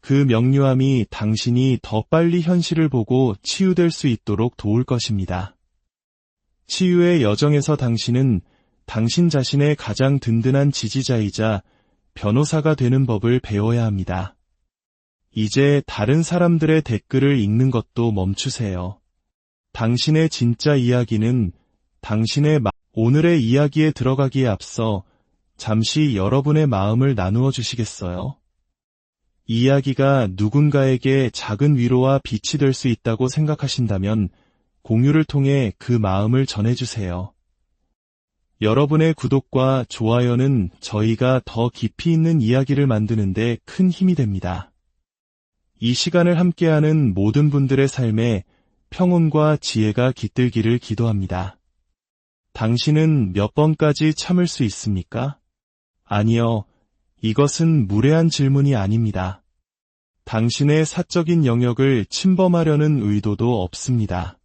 그 명료함이 당신이 더 빨리 현실을 보고 치유될 수 있도록 도울 것입니다. 치유의 여정에서 당신은 당신 자신의 가장 든든한 지지자이자 변호사가 되는 법을 배워야 합니다. 이제 다른 사람들의 댓글을 읽는 것도 멈추세요. 당신의 진짜 이야기는 오늘의 이야기에 들어가기에 앞서 잠시 여러분의 마음을 나누어 주시겠어요? 이야기가 누군가에게 작은 위로와 빛이 될 수 있다고 생각하신다면 공유를 통해 그 마음을 전해주세요. 여러분의 구독과 좋아요는 저희가 더 깊이 있는 이야기를 만드는데 큰 힘이 됩니다. 이 시간을 함께하는 모든 분들의 삶에 평온과 지혜가 깃들기를 기도합니다. 당신은 몇 번까지 참을 수 있습니까? 아니요, 이것은 무례한 질문이 아닙니다. 당신의 사적인 영역을 침범하려는 의도도 없습니다.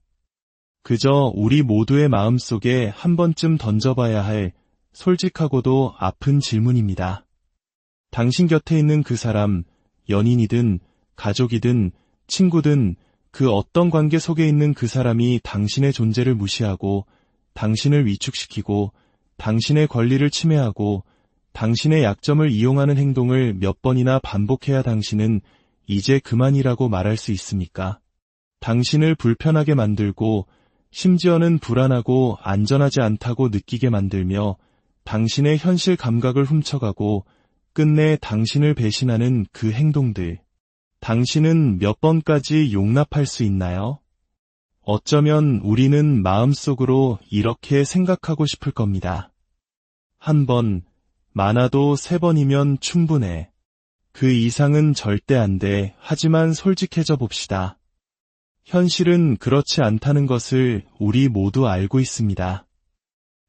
그저 우리 모두의 마음속에 한 번쯤 던져봐야 할 솔직하고도 아픈 질문입니다. 당신 곁에 있는 그 사람, 연인이든 가족이든 친구든 그 어떤 관계 속에 있는 그 사람이 당신의 존재를 무시하고 당신을 위축시키고 당신의 권리를 침해하고 당신의 약점을 이용하는 행동을 몇 번이나 반복해야 당신은 이제 그만이라고 말할 수 있습니까? 당신을 불편하게 만들고 심지어는 불안하고 안전하지 않다고 느끼게 만들며 당신의 현실 감각을 훔쳐가고 끝내 당신을 배신하는 그 행동들. 당신은 몇 번까지 용납할 수 있나요? 어쩌면 우리는 마음속으로 이렇게 생각하고 싶을 겁니다. 한 번, 많아도 3번이면 충분해. 그 이상은 절대 안 돼. 하지만 솔직해져 봅시다. 현실은 그렇지 않다는 것을 우리 모두 알고 있습니다.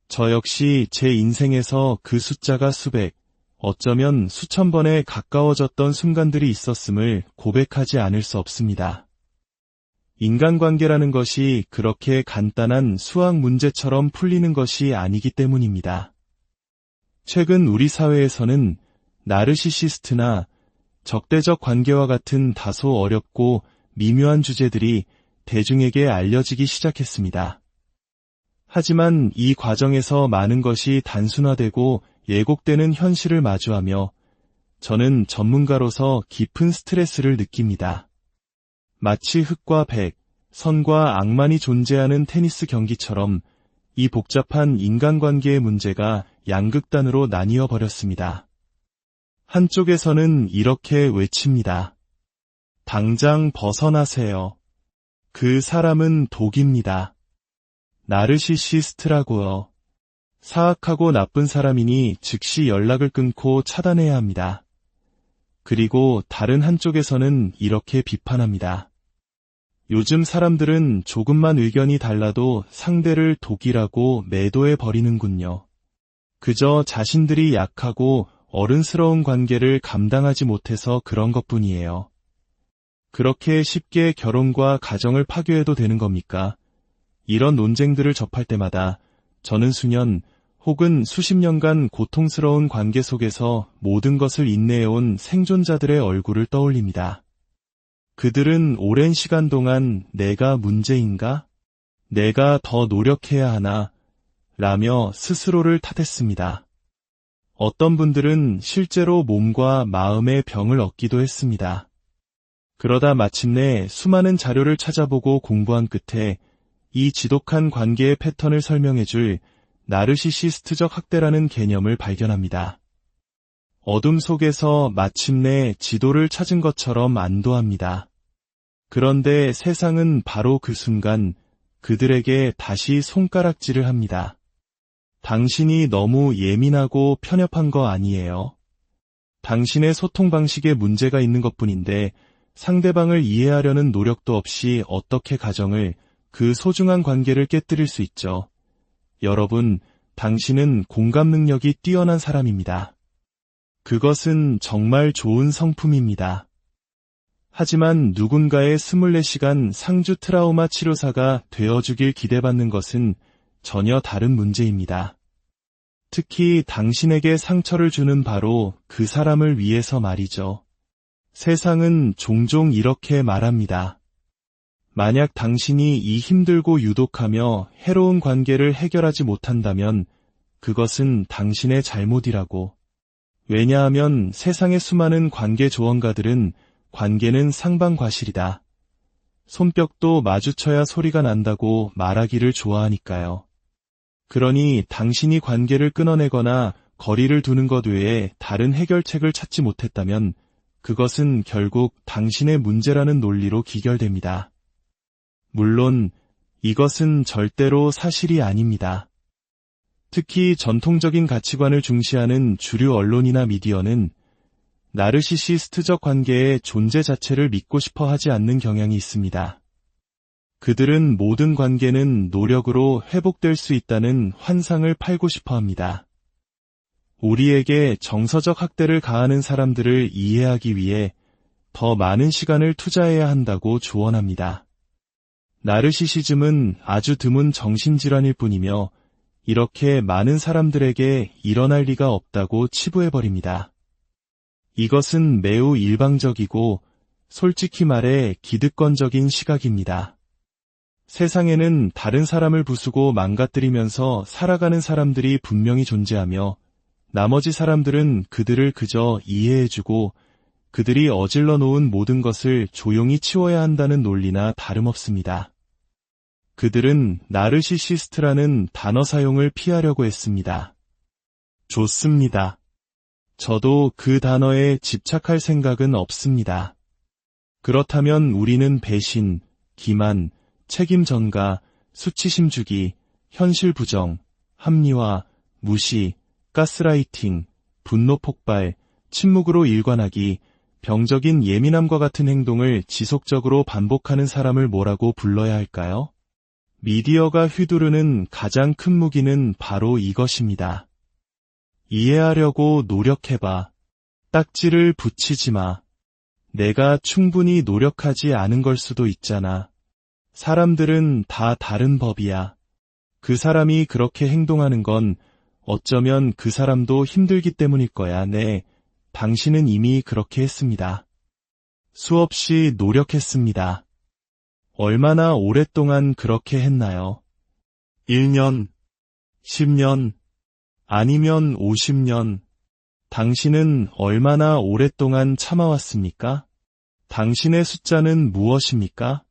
저 역시 제 인생에서 그 숫자가 수백, 어쩌면 수천 번에 가까워졌던 순간들이 있었음을 고백하지 않을 수 없습니다. 인간관계라는 것이 그렇게 간단한 수학 문제처럼 풀리는 것이 아니기 때문입니다. 최근 우리 사회에서는 나르시시스트나 적대적 관계와 같은 다소 어렵고 미묘한 주제들이 대중에게 알려지기 시작했습니다. 하지만 이 과정에서 많은 것이 단순화되고 예곡되는 현실을 마주하며 저는 전문가로서 깊은 스트레스를 느낍니다. 마치 흑과 백, 선과 악만이 존재하는 테니스 경기처럼 이 복잡한 인간관계의 문제가 양극단으로 나뉘어 버렸습니다. 한쪽에서는 이렇게 외칩니다. 당장 벗어나세요. 그 사람은 독입니다. 나르시시스트라고요. 사악하고 나쁜 사람이니 즉시 연락을 끊고 차단해야 합니다. 그리고 다른 한쪽에서는 이렇게 비판합니다. 요즘 사람들은 조금만 의견이 달라도 상대를 독이라고 매도해 버리는군요. 그저 자신들이 약하고 어른스러운 관계를 감당하지 못해서 그런 것뿐이에요. 그렇게 쉽게 결혼과 가정을 파괴해도 되는 겁니까? 이런 논쟁들을 접할 때마다 저는 수년 혹은 수십 년간 고통스러운 관계 속에서 모든 것을 인내해온 생존자들의 얼굴을 떠올립니다. 그들은 오랜 시간 동안 내가 문제인가? 내가 더 노력해야 하나? 라며 스스로를 탓했습니다. 어떤 분들은 실제로 몸과 마음의 병을 얻기도 했습니다. 그러다 마침내 수많은 자료를 찾아보고 공부한 끝에 이 지독한 관계의 패턴을 설명해줄 나르시시스트적 학대라는 개념을 발견합니다. 어둠 속에서 마침내 지도를 찾은 것처럼 안도합니다. 그런데 세상은 바로 그 순간 그들에게 다시 손가락질을 합니다. 당신이 너무 예민하고 편협한 거 아니에요? 당신의 소통 방식에 문제가 있는 것뿐인데 상대방을 이해하려는 노력도 없이 어떻게 가정을, 그 소중한 관계를 깨뜨릴 수 있죠. 여러분, 당신은 공감 능력이 뛰어난 사람입니다. 그것은 정말 좋은 성품입니다. 하지만 누군가의 24시간 상주 트라우마 치료사가 되어주길 기대받는 것은 전혀 다른 문제입니다. 특히 당신에게 상처를 주는 바로 그 사람을 위해서 말이죠. 세상은 종종 이렇게 말합니다. 만약 당신이 이 힘들고 유독하며 해로운 관계를 해결하지 못한다면 그것은 당신의 잘못이라고. 왜냐하면 세상의 수많은 관계 조언가들은 관계는 상방과실이다. 손뼉도 마주쳐야 소리가 난다고 말하기를 좋아하니까요. 그러니 당신이 관계를 끊어내거나 거리를 두는 것 외에 다른 해결책을 찾지 못했다면 그것은 결국 당신의 문제라는 논리로 기결됩니다. 물론 이것은 절대로 사실이 아닙니다. 특히 전통적인 가치관을 중시하는 주류 언론이나 미디어는 나르시시스트적 관계의 존재 자체를 믿고 싶어 하지 않는 경향이 있습니다. 그들은 모든 관계는 노력으로 회복될 수 있다는 환상을 팔고 싶어 합니다. 우리에게 정서적 학대를 가하는 사람들을 이해하기 위해 더 많은 시간을 투자해야 한다고 조언합니다. 나르시시즘은 아주 드문 정신질환일 뿐이며 이렇게 많은 사람들에게 일어날 리가 없다고 치부해버립니다. 이것은 매우 일방적이고 솔직히 말해 기득권적인 시각입니다. 세상에는 다른 사람을 부수고 망가뜨리면서 살아가는 사람들이 분명히 존재하며 나머지 사람들은 그들을 그저 이해해주고 그들이 어질러 놓은 모든 것을 조용히 치워야 한다는 논리나 다름없습니다. 그들은 나르시시스트라는 단어 사용을 피하려고 했습니다. 좋습니다. 저도 그 단어에 집착할 생각은 없습니다. 그렇다면 우리는 배신, 기만, 책임 전가, 수치심 주기, 현실 부정, 합리화, 무시, 가스라이팅, 분노 폭발, 침묵으로 일관하기, 병적인 예민함과 같은 행동을 지속적으로 반복하는 사람을 뭐라고 불러야 할까요? 미디어가 휘두르는 가장 큰 무기는 바로 이것입니다. 이해하려고 노력해봐. 딱지를 붙이지 마. 내가 충분히 노력하지 않은 걸 수도 있잖아. 사람들은 다 다른 법이야. 그 사람이 그렇게 행동하는 건 어쩌면 그 사람도 힘들기 때문일 거야. 네, 당신은 이미 그렇게 했습니다. 수없이 노력했습니다. 얼마나 오랫동안 그렇게 했나요? 1년, 10년, 아니면 50년. 당신은 얼마나 오랫동안 참아왔습니까? 당신의 숫자는 무엇입니까?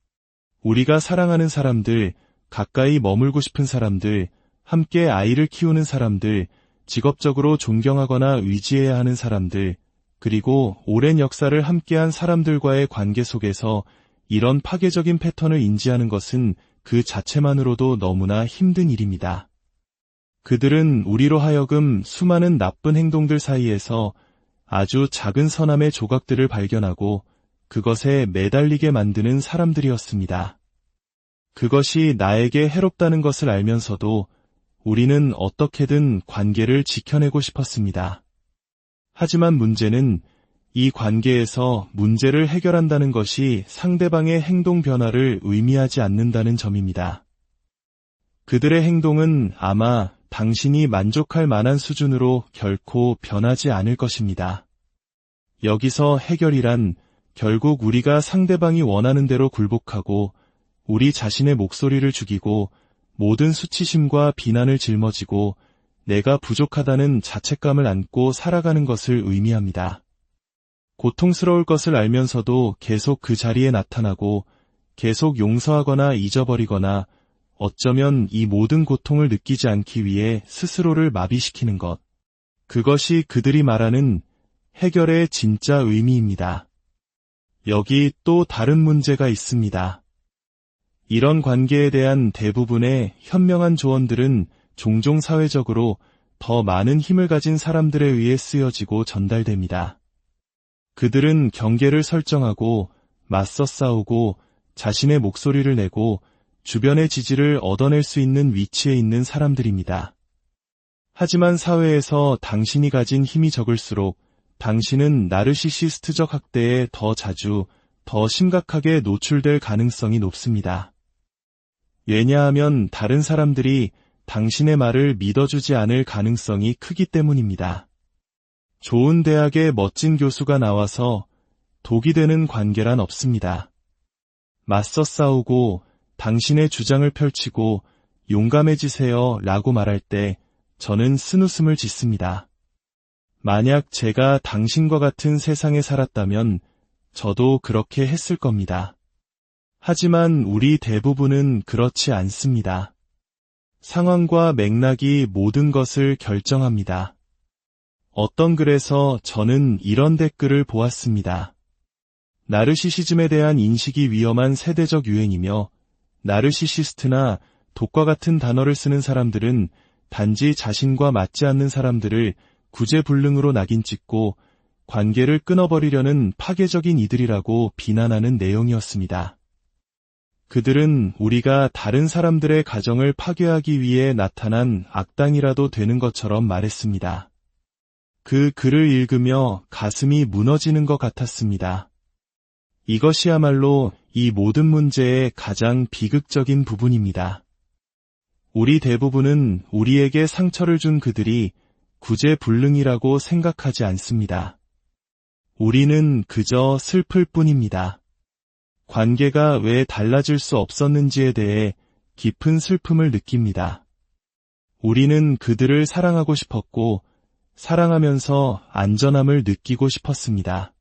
우리가 사랑하는 사람들, 가까이 머물고 싶은 사람들, 함께 아이를 키우는 사람들, 직업적으로 존경하거나 의지해야 하는 사람들, 그리고 오랜 역사를 함께한 사람들과의 관계 속에서 이런 파괴적인 패턴을 인지하는 것은 그 자체만으로도 너무나 힘든 일입니다. 그들은 우리로 하여금 수많은 나쁜 행동들 사이에서 아주 작은 선함의 조각들을 발견하고 그것에 매달리게 만드는 사람들이었습니다. 그것이 나에게 해롭다는 것을 알면서도 우리는 어떻게든 관계를 지켜내고 싶었습니다. 하지만 문제는 이 관계에서 문제를 해결한다는 것이 상대방의 행동 변화를 의미하지 않는다는 점입니다. 그들의 행동은 아마 당신이 만족할 만한 수준으로 결코 변하지 않을 것입니다. 여기서 해결이란 결국 우리가 상대방이 원하는 대로 굴복하고 우리 자신의 목소리를 죽이고 모든 수치심과 비난을 짊어지고 내가 부족하다는 자책감을 안고 살아가는 것을 의미합니다. 고통스러울 것을 알면서도 계속 그 자리에 나타나고 계속 용서하거나 잊어버리거나 어쩌면 이 모든 고통을 느끼지 않기 위해 스스로를 마비시키는 것. 그것이 그들이 말하는 해결의 진짜 의미입니다. 여기 또 다른 문제가 있습니다. 이런 관계에 대한 대부분의 현명한 조언들은 종종 사회적으로 더 많은 힘을 가진 사람들에 의해 쓰여지고 전달됩니다. 그들은 경계를 설정하고 맞서 싸우고 자신의 목소리를 내고 주변의 지지를 얻어낼 수 있는 위치에 있는 사람들입니다. 하지만 사회에서 당신이 가진 힘이 적을수록 당신은 나르시시스트적 학대에 더 자주, 더 심각하게 노출될 가능성이 높습니다. 왜냐하면 다른 사람들이 당신의 말을 믿어주지 않을 가능성이 크기 때문입니다. 좋은 대학의 멋진 교수가 나와서 독이 되는 관계란 없습니다. 맞서 싸우고 당신의 주장을 펼치고 용감해지세요 라고 말할 때 저는 쓴웃음을 짓습니다. 만약 제가 당신과 같은 세상에 살았다면 저도 그렇게 했을 겁니다. 하지만 우리 대부분은 그렇지 않습니다. 상황과 맥락이 모든 것을 결정합니다. 어떤 글에서 저는 이런 댓글을 보았습니다. 나르시시즘에 대한 인식이 위험한 세대적 유행이며 나르시시스트나 독과 같은 단어를 쓰는 사람들은 단지 자신과 맞지 않는 사람들을 구제불능으로 낙인 찍고 관계를 끊어버리려는 파괴적인 이들이라고 비난하는 내용이었습니다. 그들은 우리가 다른 사람들의 가정을 파괴하기 위해 나타난 악당이라도 되는 것처럼 말했습니다. 그 글을 읽으며 가슴이 무너지는 것 같았습니다. 이것이야말로 이 모든 문제의 가장 비극적인 부분입니다. 우리 대부분은 우리에게 상처를 준 그들이 구제불능이라고 생각하지 않습니다. 우리는 그저 슬플 뿐입니다. 관계가 왜 달라질 수 없었는지에 대해 깊은 슬픔을 느낍니다. 우리는 그들을 사랑하고 싶었고, 사랑하면서 안전함을 느끼고 싶었습니다.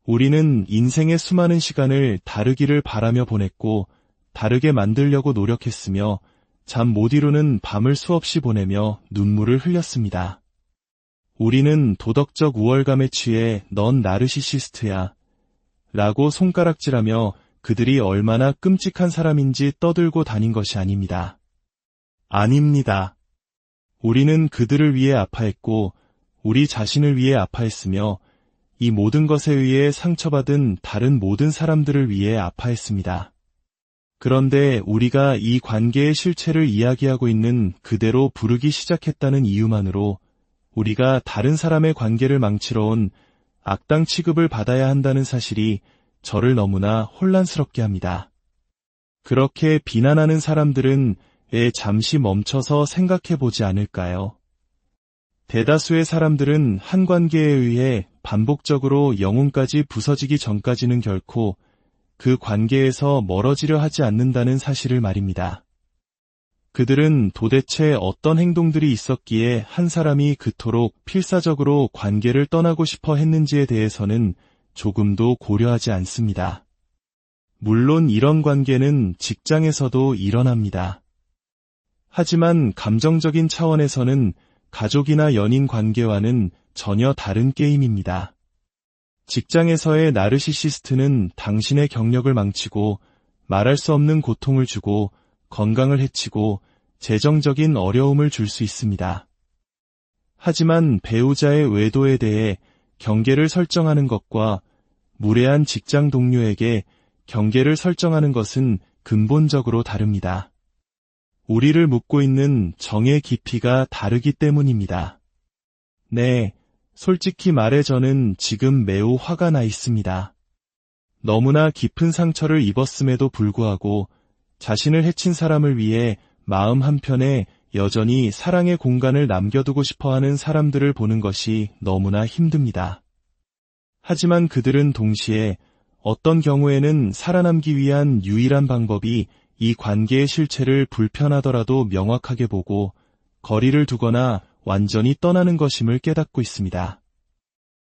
우리는 인생의 수많은 시간을 다르기를 바라며 보냈고, 다르게 만들려고 노력했으며, 잠 못 이루는 밤을 수없이 보내며 눈물을 흘렸습니다. 우리는 도덕적 우월감에 취해 넌 나르시시스트야 라고 손가락질하며 그들이 얼마나 끔찍한 사람인지 떠들고 다닌 것이 아닙니다. 아닙니다. 우리는 그들을 위해 아파했고 우리 자신을 위해 아파했으며 이 모든 것에 의해 상처받은 다른 모든 사람들을 위해 아파했습니다. 그런데 우리가 이 관계의 실체를 이야기하고 있는 그대로 부르기 시작했다는 이유만으로 우리가 다른 사람의 관계를 망치러 온 악당 취급을 받아야 한다는 사실이 저를 너무나 혼란스럽게 합니다. 그렇게 비난하는 사람들은 왜 잠시 멈춰서 생각해보지 않을까요? 대다수의 사람들은 한 관계에 의해 반복적으로 영혼까지 부서지기 전까지는 결코 그 관계에서 멀어지려 하지 않는다는 사실을 말입니다. 그들은 도대체 어떤 행동들이 있었기에 한 사람이 그토록 필사적으로 관계를 떠나고 싶어 했는지에 대해서는 조금도 고려하지 않습니다. 물론 이런 관계는 직장에서도 일어납니다. 하지만 감정적인 차원에서는 가족이나 연인 관계와는 전혀 다른 게임입니다. 직장에서의 나르시시스트는 당신의 경력을 망치고 말할 수 없는 고통을 주고 건강을 해치고 재정적인 어려움을 줄 수 있습니다. 하지만 배우자의 외도에 대해 경계를 설정하는 것과 무례한 직장 동료에게 경계를 설정하는 것은 근본적으로 다릅니다. 우리를 묶고 있는 정의 깊이가 다르기 때문입니다. 네, 솔직히 말해 저는 지금 매우 화가 나 있습니다. 너무나 깊은 상처를 입었음에도 불구하고 자신을 해친 사람을 위해 마음 한편에 여전히 사랑의 공간을 남겨두고 싶어하는 사람들을 보는 것이 너무나 힘듭니다. 하지만 그들은 동시에 어떤 경우에는 살아남기 위한 유일한 방법이 이 관계의 실체를 불편하더라도 명확하게 보고 거리를 두거나 완전히 떠나는 것임을 깨닫고 있습니다.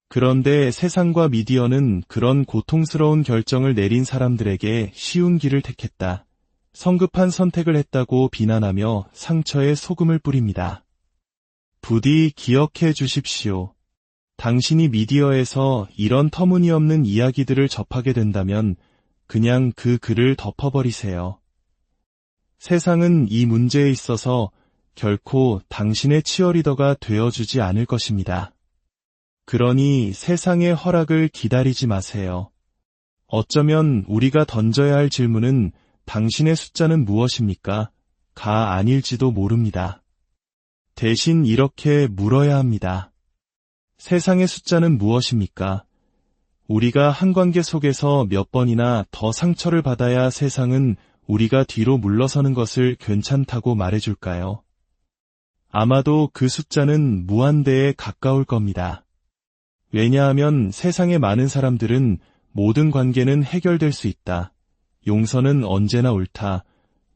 그런데 세상과 미디어는 그런 고통스러운 결정을 내린 사람들에게 쉬운 길을 택했다. 성급한 선택을 했다고 비난하며 상처에 소금을 뿌립니다. 부디 기억해 주십시오. 당신이 미디어에서 이런 터무니없는 이야기들을 접하게 된다면 그냥 그 글을 덮어버리세요. 세상은 이 문제에 있어서 결코 당신의 치어리더가 되어주지 않을 것입니다. 그러니 세상의 허락을 기다리지 마세요. 어쩌면 우리가 던져야 할 질문은 당신의 숫자는 무엇입니까? 가 아닐지도 모릅니다. 대신 이렇게 물어야 합니다. 세상의 숫자는 무엇입니까? 우리가 한 관계 속에서 몇 번이나 더 상처를 받아야 세상은 우리가 뒤로 물러서는 것을 괜찮다고 말해줄까요? 아마도 그 숫자는 무한대에 가까울 겁니다. 왜냐하면 세상의 많은 사람들은 모든 관계는 해결될 수 있다. 용서는 언제나 옳다.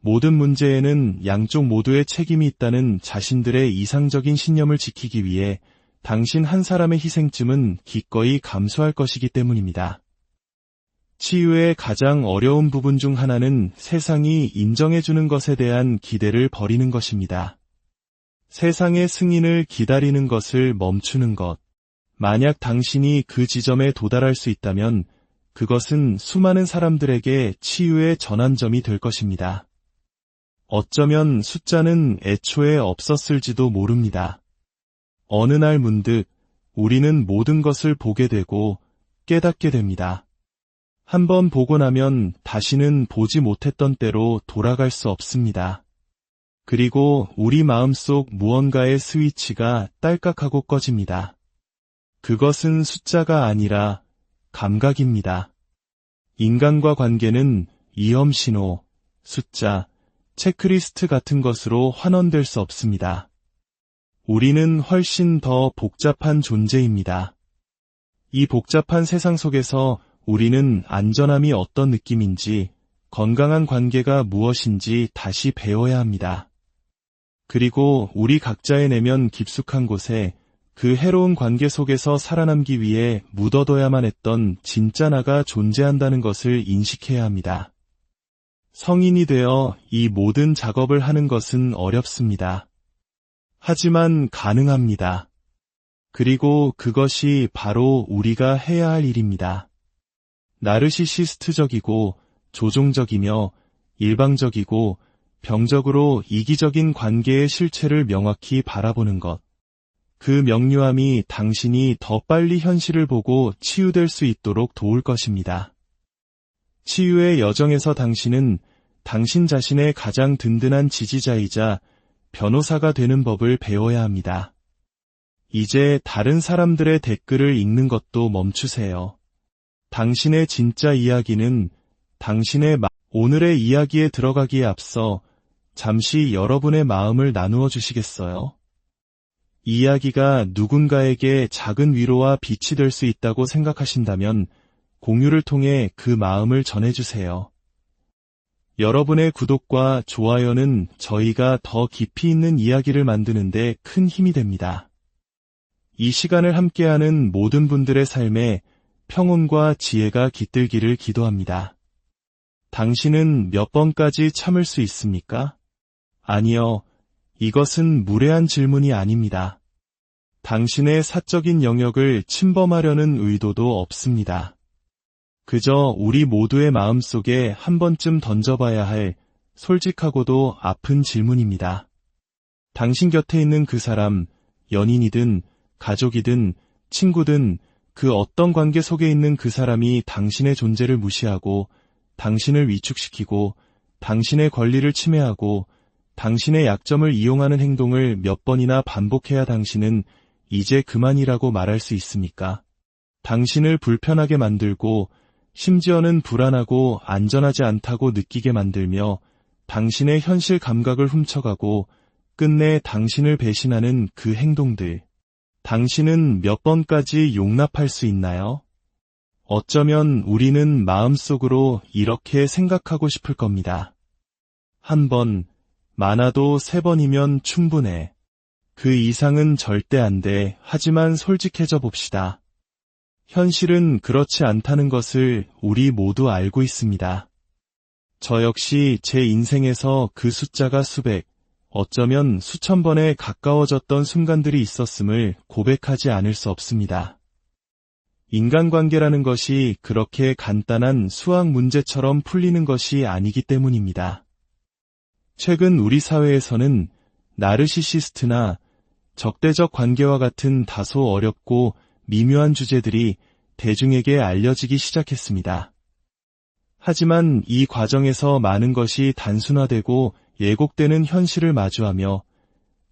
모든 문제에는 양쪽 모두의 책임이 있다는 자신들의 이상적인 신념을 지키기 위해 당신 한 사람의 희생쯤은 기꺼이 감수할 것이기 때문입니다. 치유의 가장 어려운 부분 중 하나는 세상이 인정해주는 것에 대한 기대를 버리는 것입니다. 세상의 승인을 기다리는 것을 멈추는 것. 만약 당신이 그 지점에 도달할 수 있다면 그것은 수많은 사람들에게 치유의 전환점이 될 것입니다. 어쩌면 숫자는 애초에 없었을지도 모릅니다. 어느 날 문득 우리는 모든 것을 보게 되고 깨닫게 됩니다. 한번 보고 나면 다시는 보지 못했던 때로 돌아갈 수 없습니다. 그리고 우리 마음속 무언가의 스위치가 딸깍하고 꺼집니다. 그것은 숫자가 아니라 감각입니다. 인간과 관계는 위험신호, 숫자, 체크리스트 같은 것으로 환원될 수 없습니다. 우리는 훨씬 더 복잡한 존재입니다. 이 복잡한 세상 속에서 우리는 안전함이 어떤 느낌인지, 건강한 관계가 무엇인지 다시 배워야 합니다. 그리고 우리 각자의 내면 깊숙한 곳에 그 해로운 관계 속에서 살아남기 위해 묻어둬야만 했던 진짜 나가 존재한다는 것을 인식해야 합니다. 성인이 되어 이 모든 작업을 하는 것은 어렵습니다. 하지만 가능합니다. 그리고 그것이 바로 우리가 해야 할 일입니다. 나르시시스트적이고 조종적이며 일방적이고 병적으로 이기적인 관계의 실체를 명확히 바라보는 것. 그 명료함이 당신이 더 빨리 현실을 보고 치유될 수 있도록 도울 것입니다. 치유의 여정에서 당신은 당신 자신의 가장 든든한 지지자이자 변호사가 되는 법을 배워야 합니다. 이제 다른 사람들의 댓글을 읽는 것도 멈추세요. 당신의 진짜 이야기는 오늘의 이야기에 들어가기에 앞서 잠시 여러분의 마음을 나누어 주시겠어요? 이야기가 누군가에게 작은 위로와 빛이 될 수 있다고 생각하신다면 공유를 통해 그 마음을 전해주세요. 여러분의 구독과 좋아요는 저희가 더 깊이 있는 이야기를 만드는데 큰 힘이 됩니다. 이 시간을 함께하는 모든 분들의 삶에 평온과 지혜가 깃들기를 기도합니다. 당신은 몇 번까지 참을 수 있습니까? 아니요. 이것은 무례한 질문이 아닙니다. 당신의 사적인 영역을 침범하려는 의도도 없습니다. 그저 우리 모두의 마음속에 한 번쯤 던져봐야 할 솔직하고도 아픈 질문입니다. 당신 곁에 있는 그 사람, 연인이든 가족이든 친구든 그 어떤 관계 속에 있는 그 사람이 당신의 존재를 무시하고 당신을 위축시키고 당신의 권리를 침해하고 당신의 약점을 이용하는 행동을 몇 번이나 반복해야 당신은 이제 그만이라고 말할 수 있습니까? 당신을 불편하게 만들고 심지어는 불안하고 안전하지 않다고 느끼게 만들며 당신의 현실 감각을 훔쳐가고 끝내 당신을 배신하는 그 행동들. 당신은 몇 번까지 용납할 수 있나요? 어쩌면 우리는 마음속으로 이렇게 생각하고 싶을 겁니다. 한 번, 많아도 3번이면 충분해. 그 이상은 절대 안 돼. 하지만 솔직해져 봅시다. 현실은 그렇지 않다는 것을 우리 모두 알고 있습니다. 저 역시 제 인생에서 그 숫자가 수백, 어쩌면 수천 번에 가까워졌던 순간들이 있었음을 고백하지 않을 수 없습니다. 인간관계라는 것이 그렇게 간단한 수학 문제처럼 풀리는 것이 아니기 때문입니다. 최근 우리 사회에서는 나르시시스트나 적대적 관계와 같은 다소 어렵고 미묘한 주제들이 대중에게 알려지기 시작했습니다. 하지만 이 과정에서 많은 것이 단순화되고 예곡되는 현실을 마주하며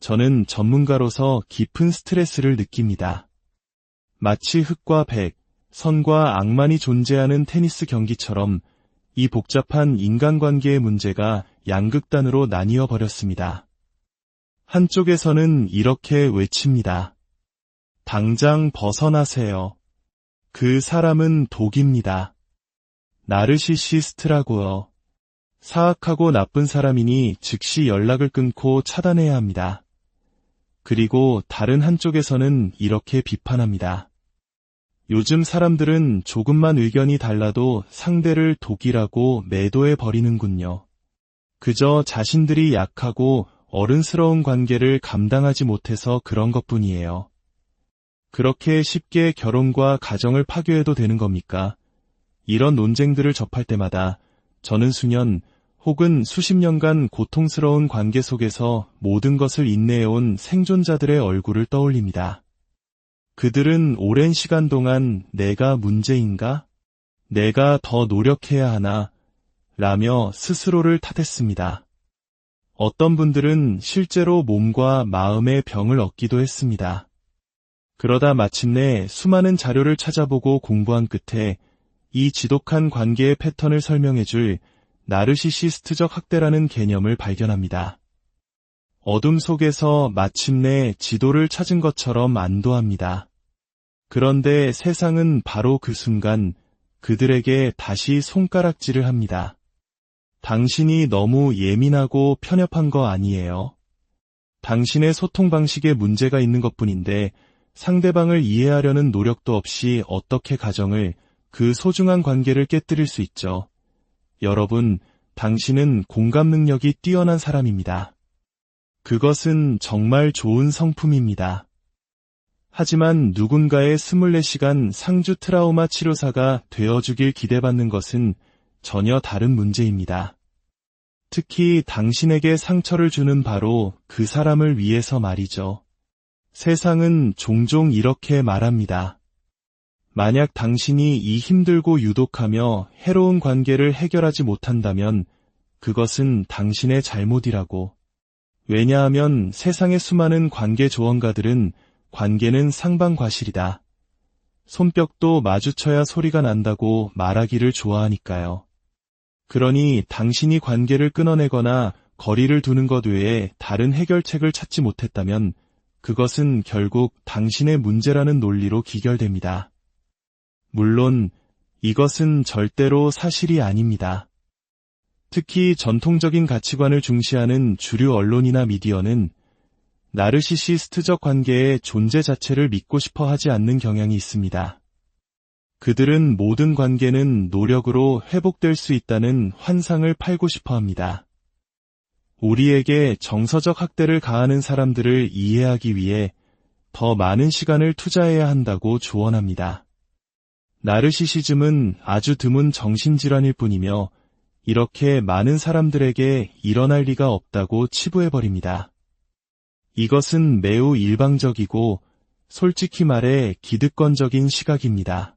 저는 전문가로서 깊은 스트레스를 느낍니다. 마치 흑과 백, 선과 악만이 존재하는 테니스 경기처럼 이 복잡한 인간관계의 문제가 양극단으로 나뉘어 버렸습니다. 한쪽에서는 이렇게 외칩니다. 당장 벗어나세요. 그 사람은 독입니다. 나르시시스트라고요. 사악하고 나쁜 사람이니 즉시 연락을 끊고 차단해야 합니다. 그리고 다른 한쪽에서는 이렇게 비판합니다. 요즘 사람들은 조금만 의견이 달라도 상대를 독이라고 매도해 버리는군요. 그저 자신들이 약하고 어른스러운 관계를 감당하지 못해서 그런 것뿐이에요. 그렇게 쉽게 결혼과 가정을 파괴해도 되는 겁니까? 이런 논쟁들을 접할 때마다 저는 수년 혹은 수십 년간 고통스러운 관계 속에서 모든 것을 인내해온 생존자들의 얼굴을 떠올립니다. 그들은 오랜 시간 동안 내가 문제인가? 내가 더 노력해야 하나? 라며 스스로를 탓했습니다. 어떤 분들은 실제로 몸과 마음의 병을 얻기도 했습니다. 그러다 마침내 수많은 자료를 찾아보고 공부한 끝에 이 지독한 관계의 패턴을 설명해줄 나르시시스트적 학대라는 개념을 발견합니다. 어둠 속에서 마침내 지도를 찾은 것처럼 안도합니다. 그런데 세상은 바로 그 순간 그들에게 다시 손가락질을 합니다. 당신이 너무 예민하고 편협한 거 아니에요? 당신의 소통 방식에 문제가 있는 것뿐인데 상대방을 이해하려는 노력도 없이 어떻게 가정을, 그 소중한 관계를 깨뜨릴 수 있죠. 여러분, 당신은 공감 능력이 뛰어난 사람입니다. 그것은 정말 좋은 성품입니다. 하지만 누군가의 24시간 상주 트라우마 치료사가 되어주길 기대받는 것은 전혀 다른 문제입니다. 특히 당신에게 상처를 주는 바로 그 사람을 위해서 말이죠. 세상은 종종 이렇게 말합니다. 만약 당신이 이 힘들고 유독하며 해로운 관계를 해결하지 못한다면 그것은 당신의 잘못이라고. 왜냐하면 세상의 수많은 관계 조언가들은 관계는 상방과실이다. 손뼉도 마주쳐야 소리가 난다고 말하기를 좋아하니까요. 그러니 당신이 관계를 끊어내거나 거리를 두는 것 외에 다른 해결책을 찾지 못했다면 그것은 결국 당신의 문제라는 논리로 기결됩니다. 물론 이것은 절대로 사실이 아닙니다. 특히 전통적인 가치관을 중시하는 주류 언론이나 미디어는 나르시시스트적 관계의 존재 자체를 믿고 싶어 하지 않는 경향이 있습니다. 그들은 모든 관계는 노력으로 회복될 수 있다는 환상을 팔고 싶어 합니다. 우리에게 정서적 학대를 가하는 사람들을 이해하기 위해 더 많은 시간을 투자해야 한다고 조언합니다. 나르시시즘은 아주 드문 정신질환일 뿐이며 이렇게 많은 사람들에게 일어날 리가 없다고 치부해버립니다. 이것은 매우 일방적이고 솔직히 말해 기득권적인 시각입니다.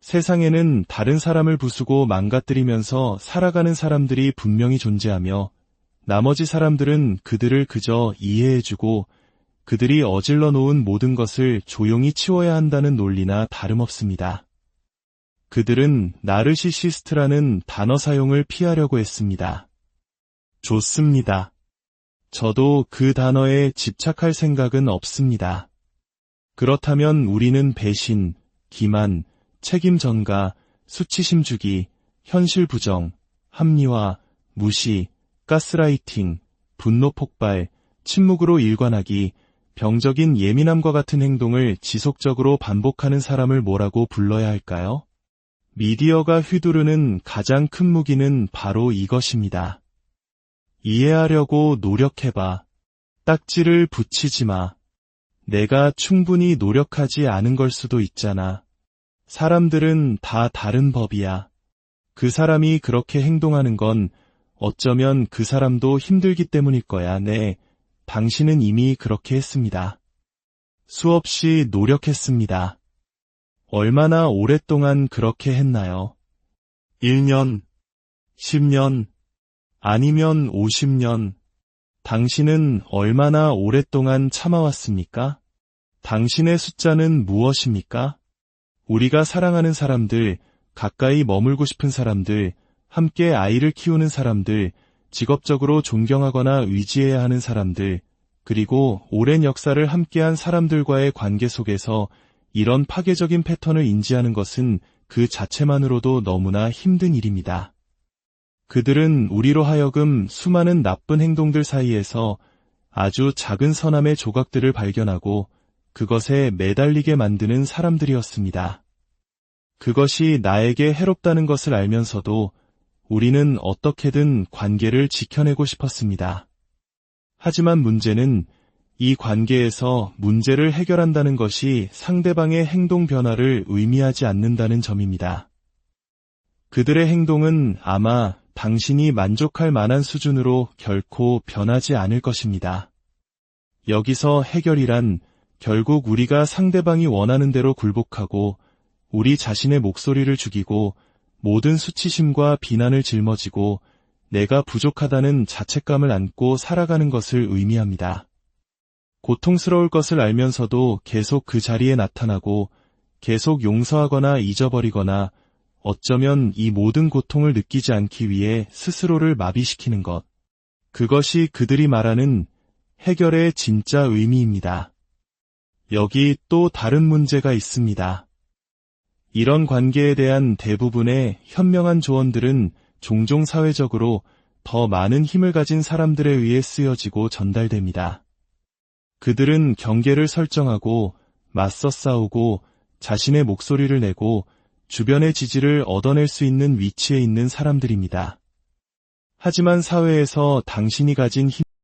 세상에는 다른 사람을 부수고 망가뜨리면서 살아가는 사람들이 분명히 존재하며 나머지 사람들은 그들을 그저 이해해주고 그들이 어질러 놓은 모든 것을 조용히 치워야 한다는 논리나 다름없습니다. 그들은 나르시시스트라는 단어 사용을 피하려고 했습니다. 좋습니다. 저도 그 단어에 집착할 생각은 없습니다. 그렇다면 우리는 배신, 기만, 책임 전가, 수치심 주기, 현실 부정, 합리화, 무시, 가스라이팅, 분노 폭발, 침묵으로 일관하기, 병적인 예민함과 같은 행동을 지속적으로 반복하는 사람을 뭐라고 불러야 할까요? 미디어가 휘두르는 가장 큰 무기는 바로 이것입니다. 이해하려고 노력해봐. 딱지를 붙이지 마. 내가 충분히 노력하지 않은 걸 수도 있잖아. 사람들은 다 다른 법이야. 그 사람이 그렇게 행동하는 건 어쩌면 그 사람도 힘들기 때문일 거야. 네, 당신은 이미 그렇게 했습니다. 수없이 노력했습니다. 얼마나 오랫동안 그렇게 했나요? 1년, 10년, 아니면 50년. 당신은 얼마나 오랫동안 참아왔습니까? 당신의 숫자는 무엇입니까? 우리가 사랑하는 사람들, 가까이 머물고 싶은 사람들, 함께 아이를 키우는 사람들, 직업적으로 존경하거나 의지해야 하는 사람들, 그리고 오랜 역사를 함께한 사람들과의 관계 속에서 이런 파괴적인 패턴을 인지하는 것은 그 자체만으로도 너무나 힘든 일입니다. 그들은 우리로 하여금 수많은 나쁜 행동들 사이에서 아주 작은 선함의 조각들을 발견하고 그것에 매달리게 만드는 사람들이었습니다. 그것이 나에게 해롭다는 것을 알면서도 우리는 어떻게든 관계를 지켜내고 싶었습니다. 하지만 문제는 이 관계에서 문제를 해결한다는 것이 상대방의 행동 변화를 의미하지 않는다는 점입니다. 그들의 행동은 아마 당신이 만족할 만한 수준으로 결코 변하지 않을 것입니다. 여기서 해결이란 결국 우리가 상대방이 원하는 대로 굴복하고 우리 자신의 목소리를 죽이고 모든 수치심과 비난을 짊어지고 내가 부족하다는 자책감을 안고 살아가는 것을 의미합니다. 고통스러울 것을 알면서도 계속 그 자리에 나타나고 계속 용서하거나 잊어버리거나 어쩌면 이 모든 고통을 느끼지 않기 위해 스스로를 마비시키는 것. 그것이 그들이 말하는 해결의 진짜 의미입니다. 여기 또 다른 문제가 있습니다. 이런 관계에 대한 대부분의 현명한 조언들은 종종 사회적으로 더 많은 힘을 가진 사람들에 의해 쓰여지고 전달됩니다. 그들은 경계를 설정하고 맞서 싸우고 자신의 목소리를 내고 주변의 지지를 얻어낼 수 있는 위치에 있는 사람들입니다. 하지만 사회에서 당신이 가진 힘